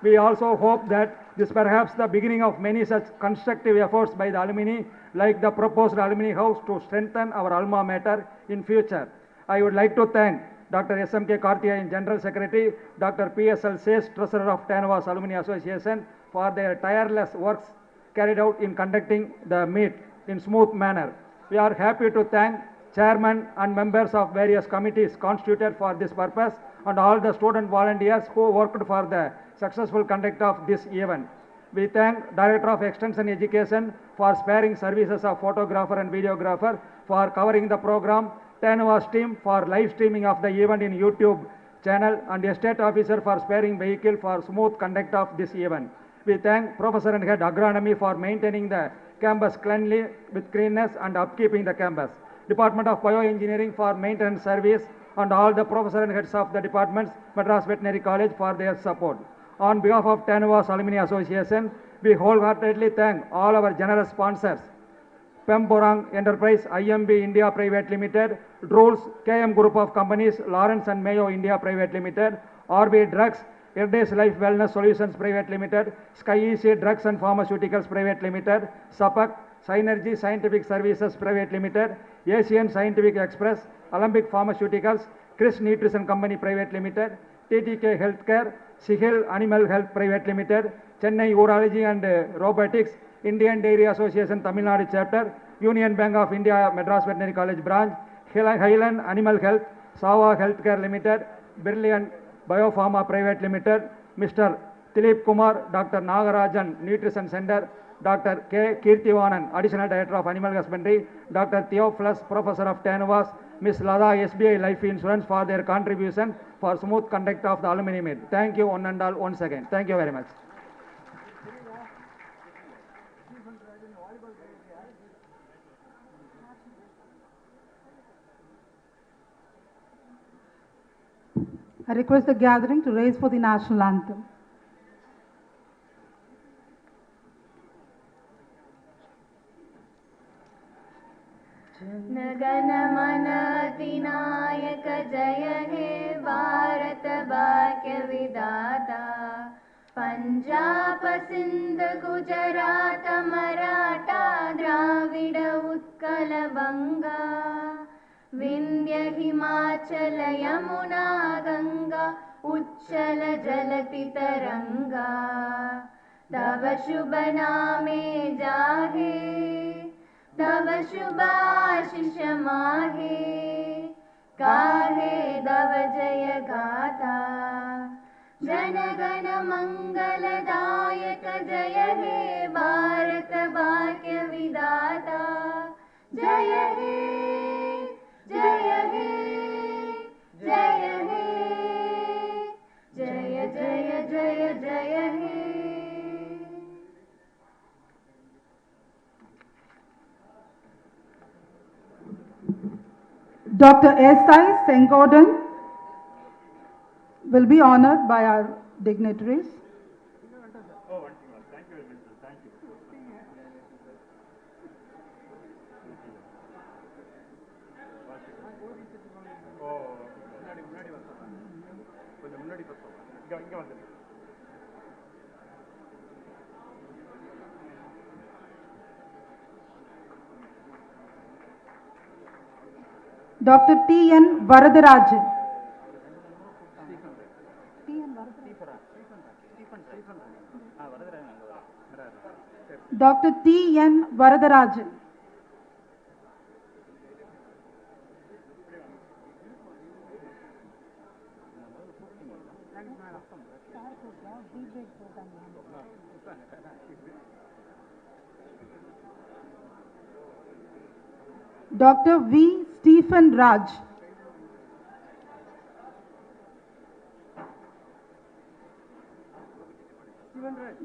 We also hope that this perhaps the beginning of many such constructive efforts by the alumni, like the proposed alumni house, to strengthen our alma mater in future. I would like to thank Dr. S.M.K. Karthikeyan, General Secretary, Dr. P.S.L. Seth, Treasurer of TANUVAS Alumni Association, for their tireless works carried out in conducting the meet in smooth manner. We are happy to thank chairman and members of various committees constituted for this purpose and all the student volunteers who worked for the successful conduct of this event. We thank Director of Extension Education for sparing services of photographer and videographer for covering the program, TANUVAS team for live streaming of the event in YouTube channel, and Estate Officer for sparing vehicle for smooth conduct of this event. We thank Professor and Head Agronomy for maintaining the campus cleanly with cleanness and upkeeping the campus. Department of Bioengineering for maintenance service, and all the professors and heads of the departments, Madras Veterinary College, for their support. On behalf of TANUVAS Alumni Association, we wholeheartedly thank all our generous sponsors, Pemborang Enterprise, IMB India Private Limited, Drools, KM Group of Companies, Lawrence and Mayo India Private Limited, RB Drugs, Erdes Life Wellness Solutions Private Limited, Sky Easy Drugs and Pharmaceuticals Private Limited, SAPAC, Synergy Scientific Services Private Limited, Asian Scientific Express, Alembic Pharmaceuticals, Chris Nutrition Company Private Limited, TTK Healthcare, Sihil Animal Health Private Limited, Chennai Urology and Robotics, Indian Dairy Association Tamil Nadu Chapter, Union Bank of India Madras Veterinary College Branch, Highland Animal Health, Sawa Healthcare Limited, Brilliant Biopharma Private Limited, Mr. Dilip Kumar, Dr. Nagarajan Nutrition Center, Dr. K. Kirtivanan, Additional Director of Animal Husbandry, Dr. Theophilus, Professor of TANUVAS, Ms. Lada, SBI Life Insurance, for their contribution for smooth conduct of the alumni meet. Thank you one and all once again. Thank you very much. I request the gathering to raise for the national anthem. जनगण मन अधिनायक जय हे भारत भाग्य विधाता पंजाब सिंध गुजरात मराठा द्राविड उत्कल बंगा विंध्य हिमाचल यमुना गंगा उच्चल जलति तरंगा तव शुभ नामे जाहे तव शुभ आशीष माहे गाहे तव जय गाथा जनगण मंगलदायक जय हे भारत भाग्य विधाता जय हे जय हे जय हे जय जय जय जय हे Dr. S.I. Sengodan will be honored by our dignitaries. Dr. T.N. Varadarajan. Dr. T.N. Varadarajan. Dr. V. Stephen Raj.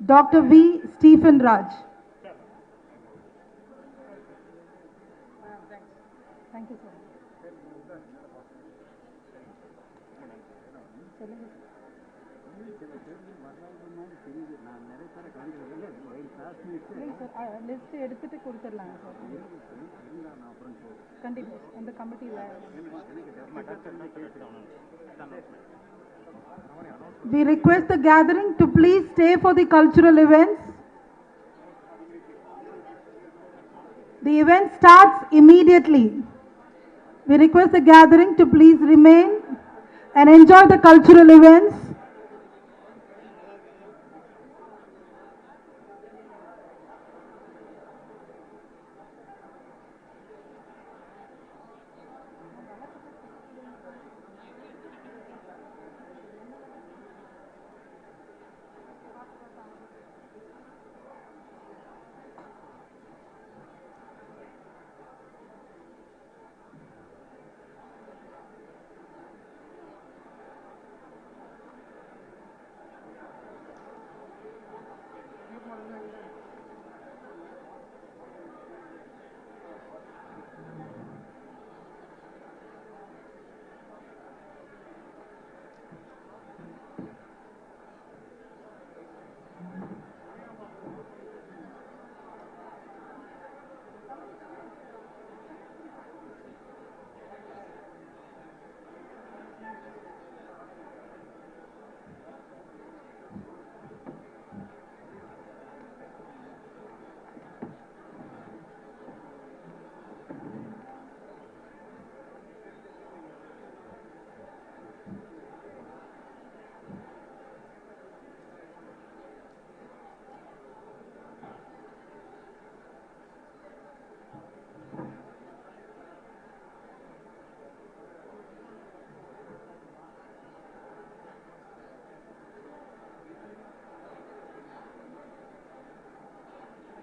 Dr. V. Stephen Raj. Thank you, sir. List எடுத்துட்டு கொடுத்துடலாங்க சார் கண்டிப்பாக அந்த கமிட்டியில். We request the gathering to please stay for the cultural events. The event starts immediately. We request the gathering to please remain and enjoy the cultural events.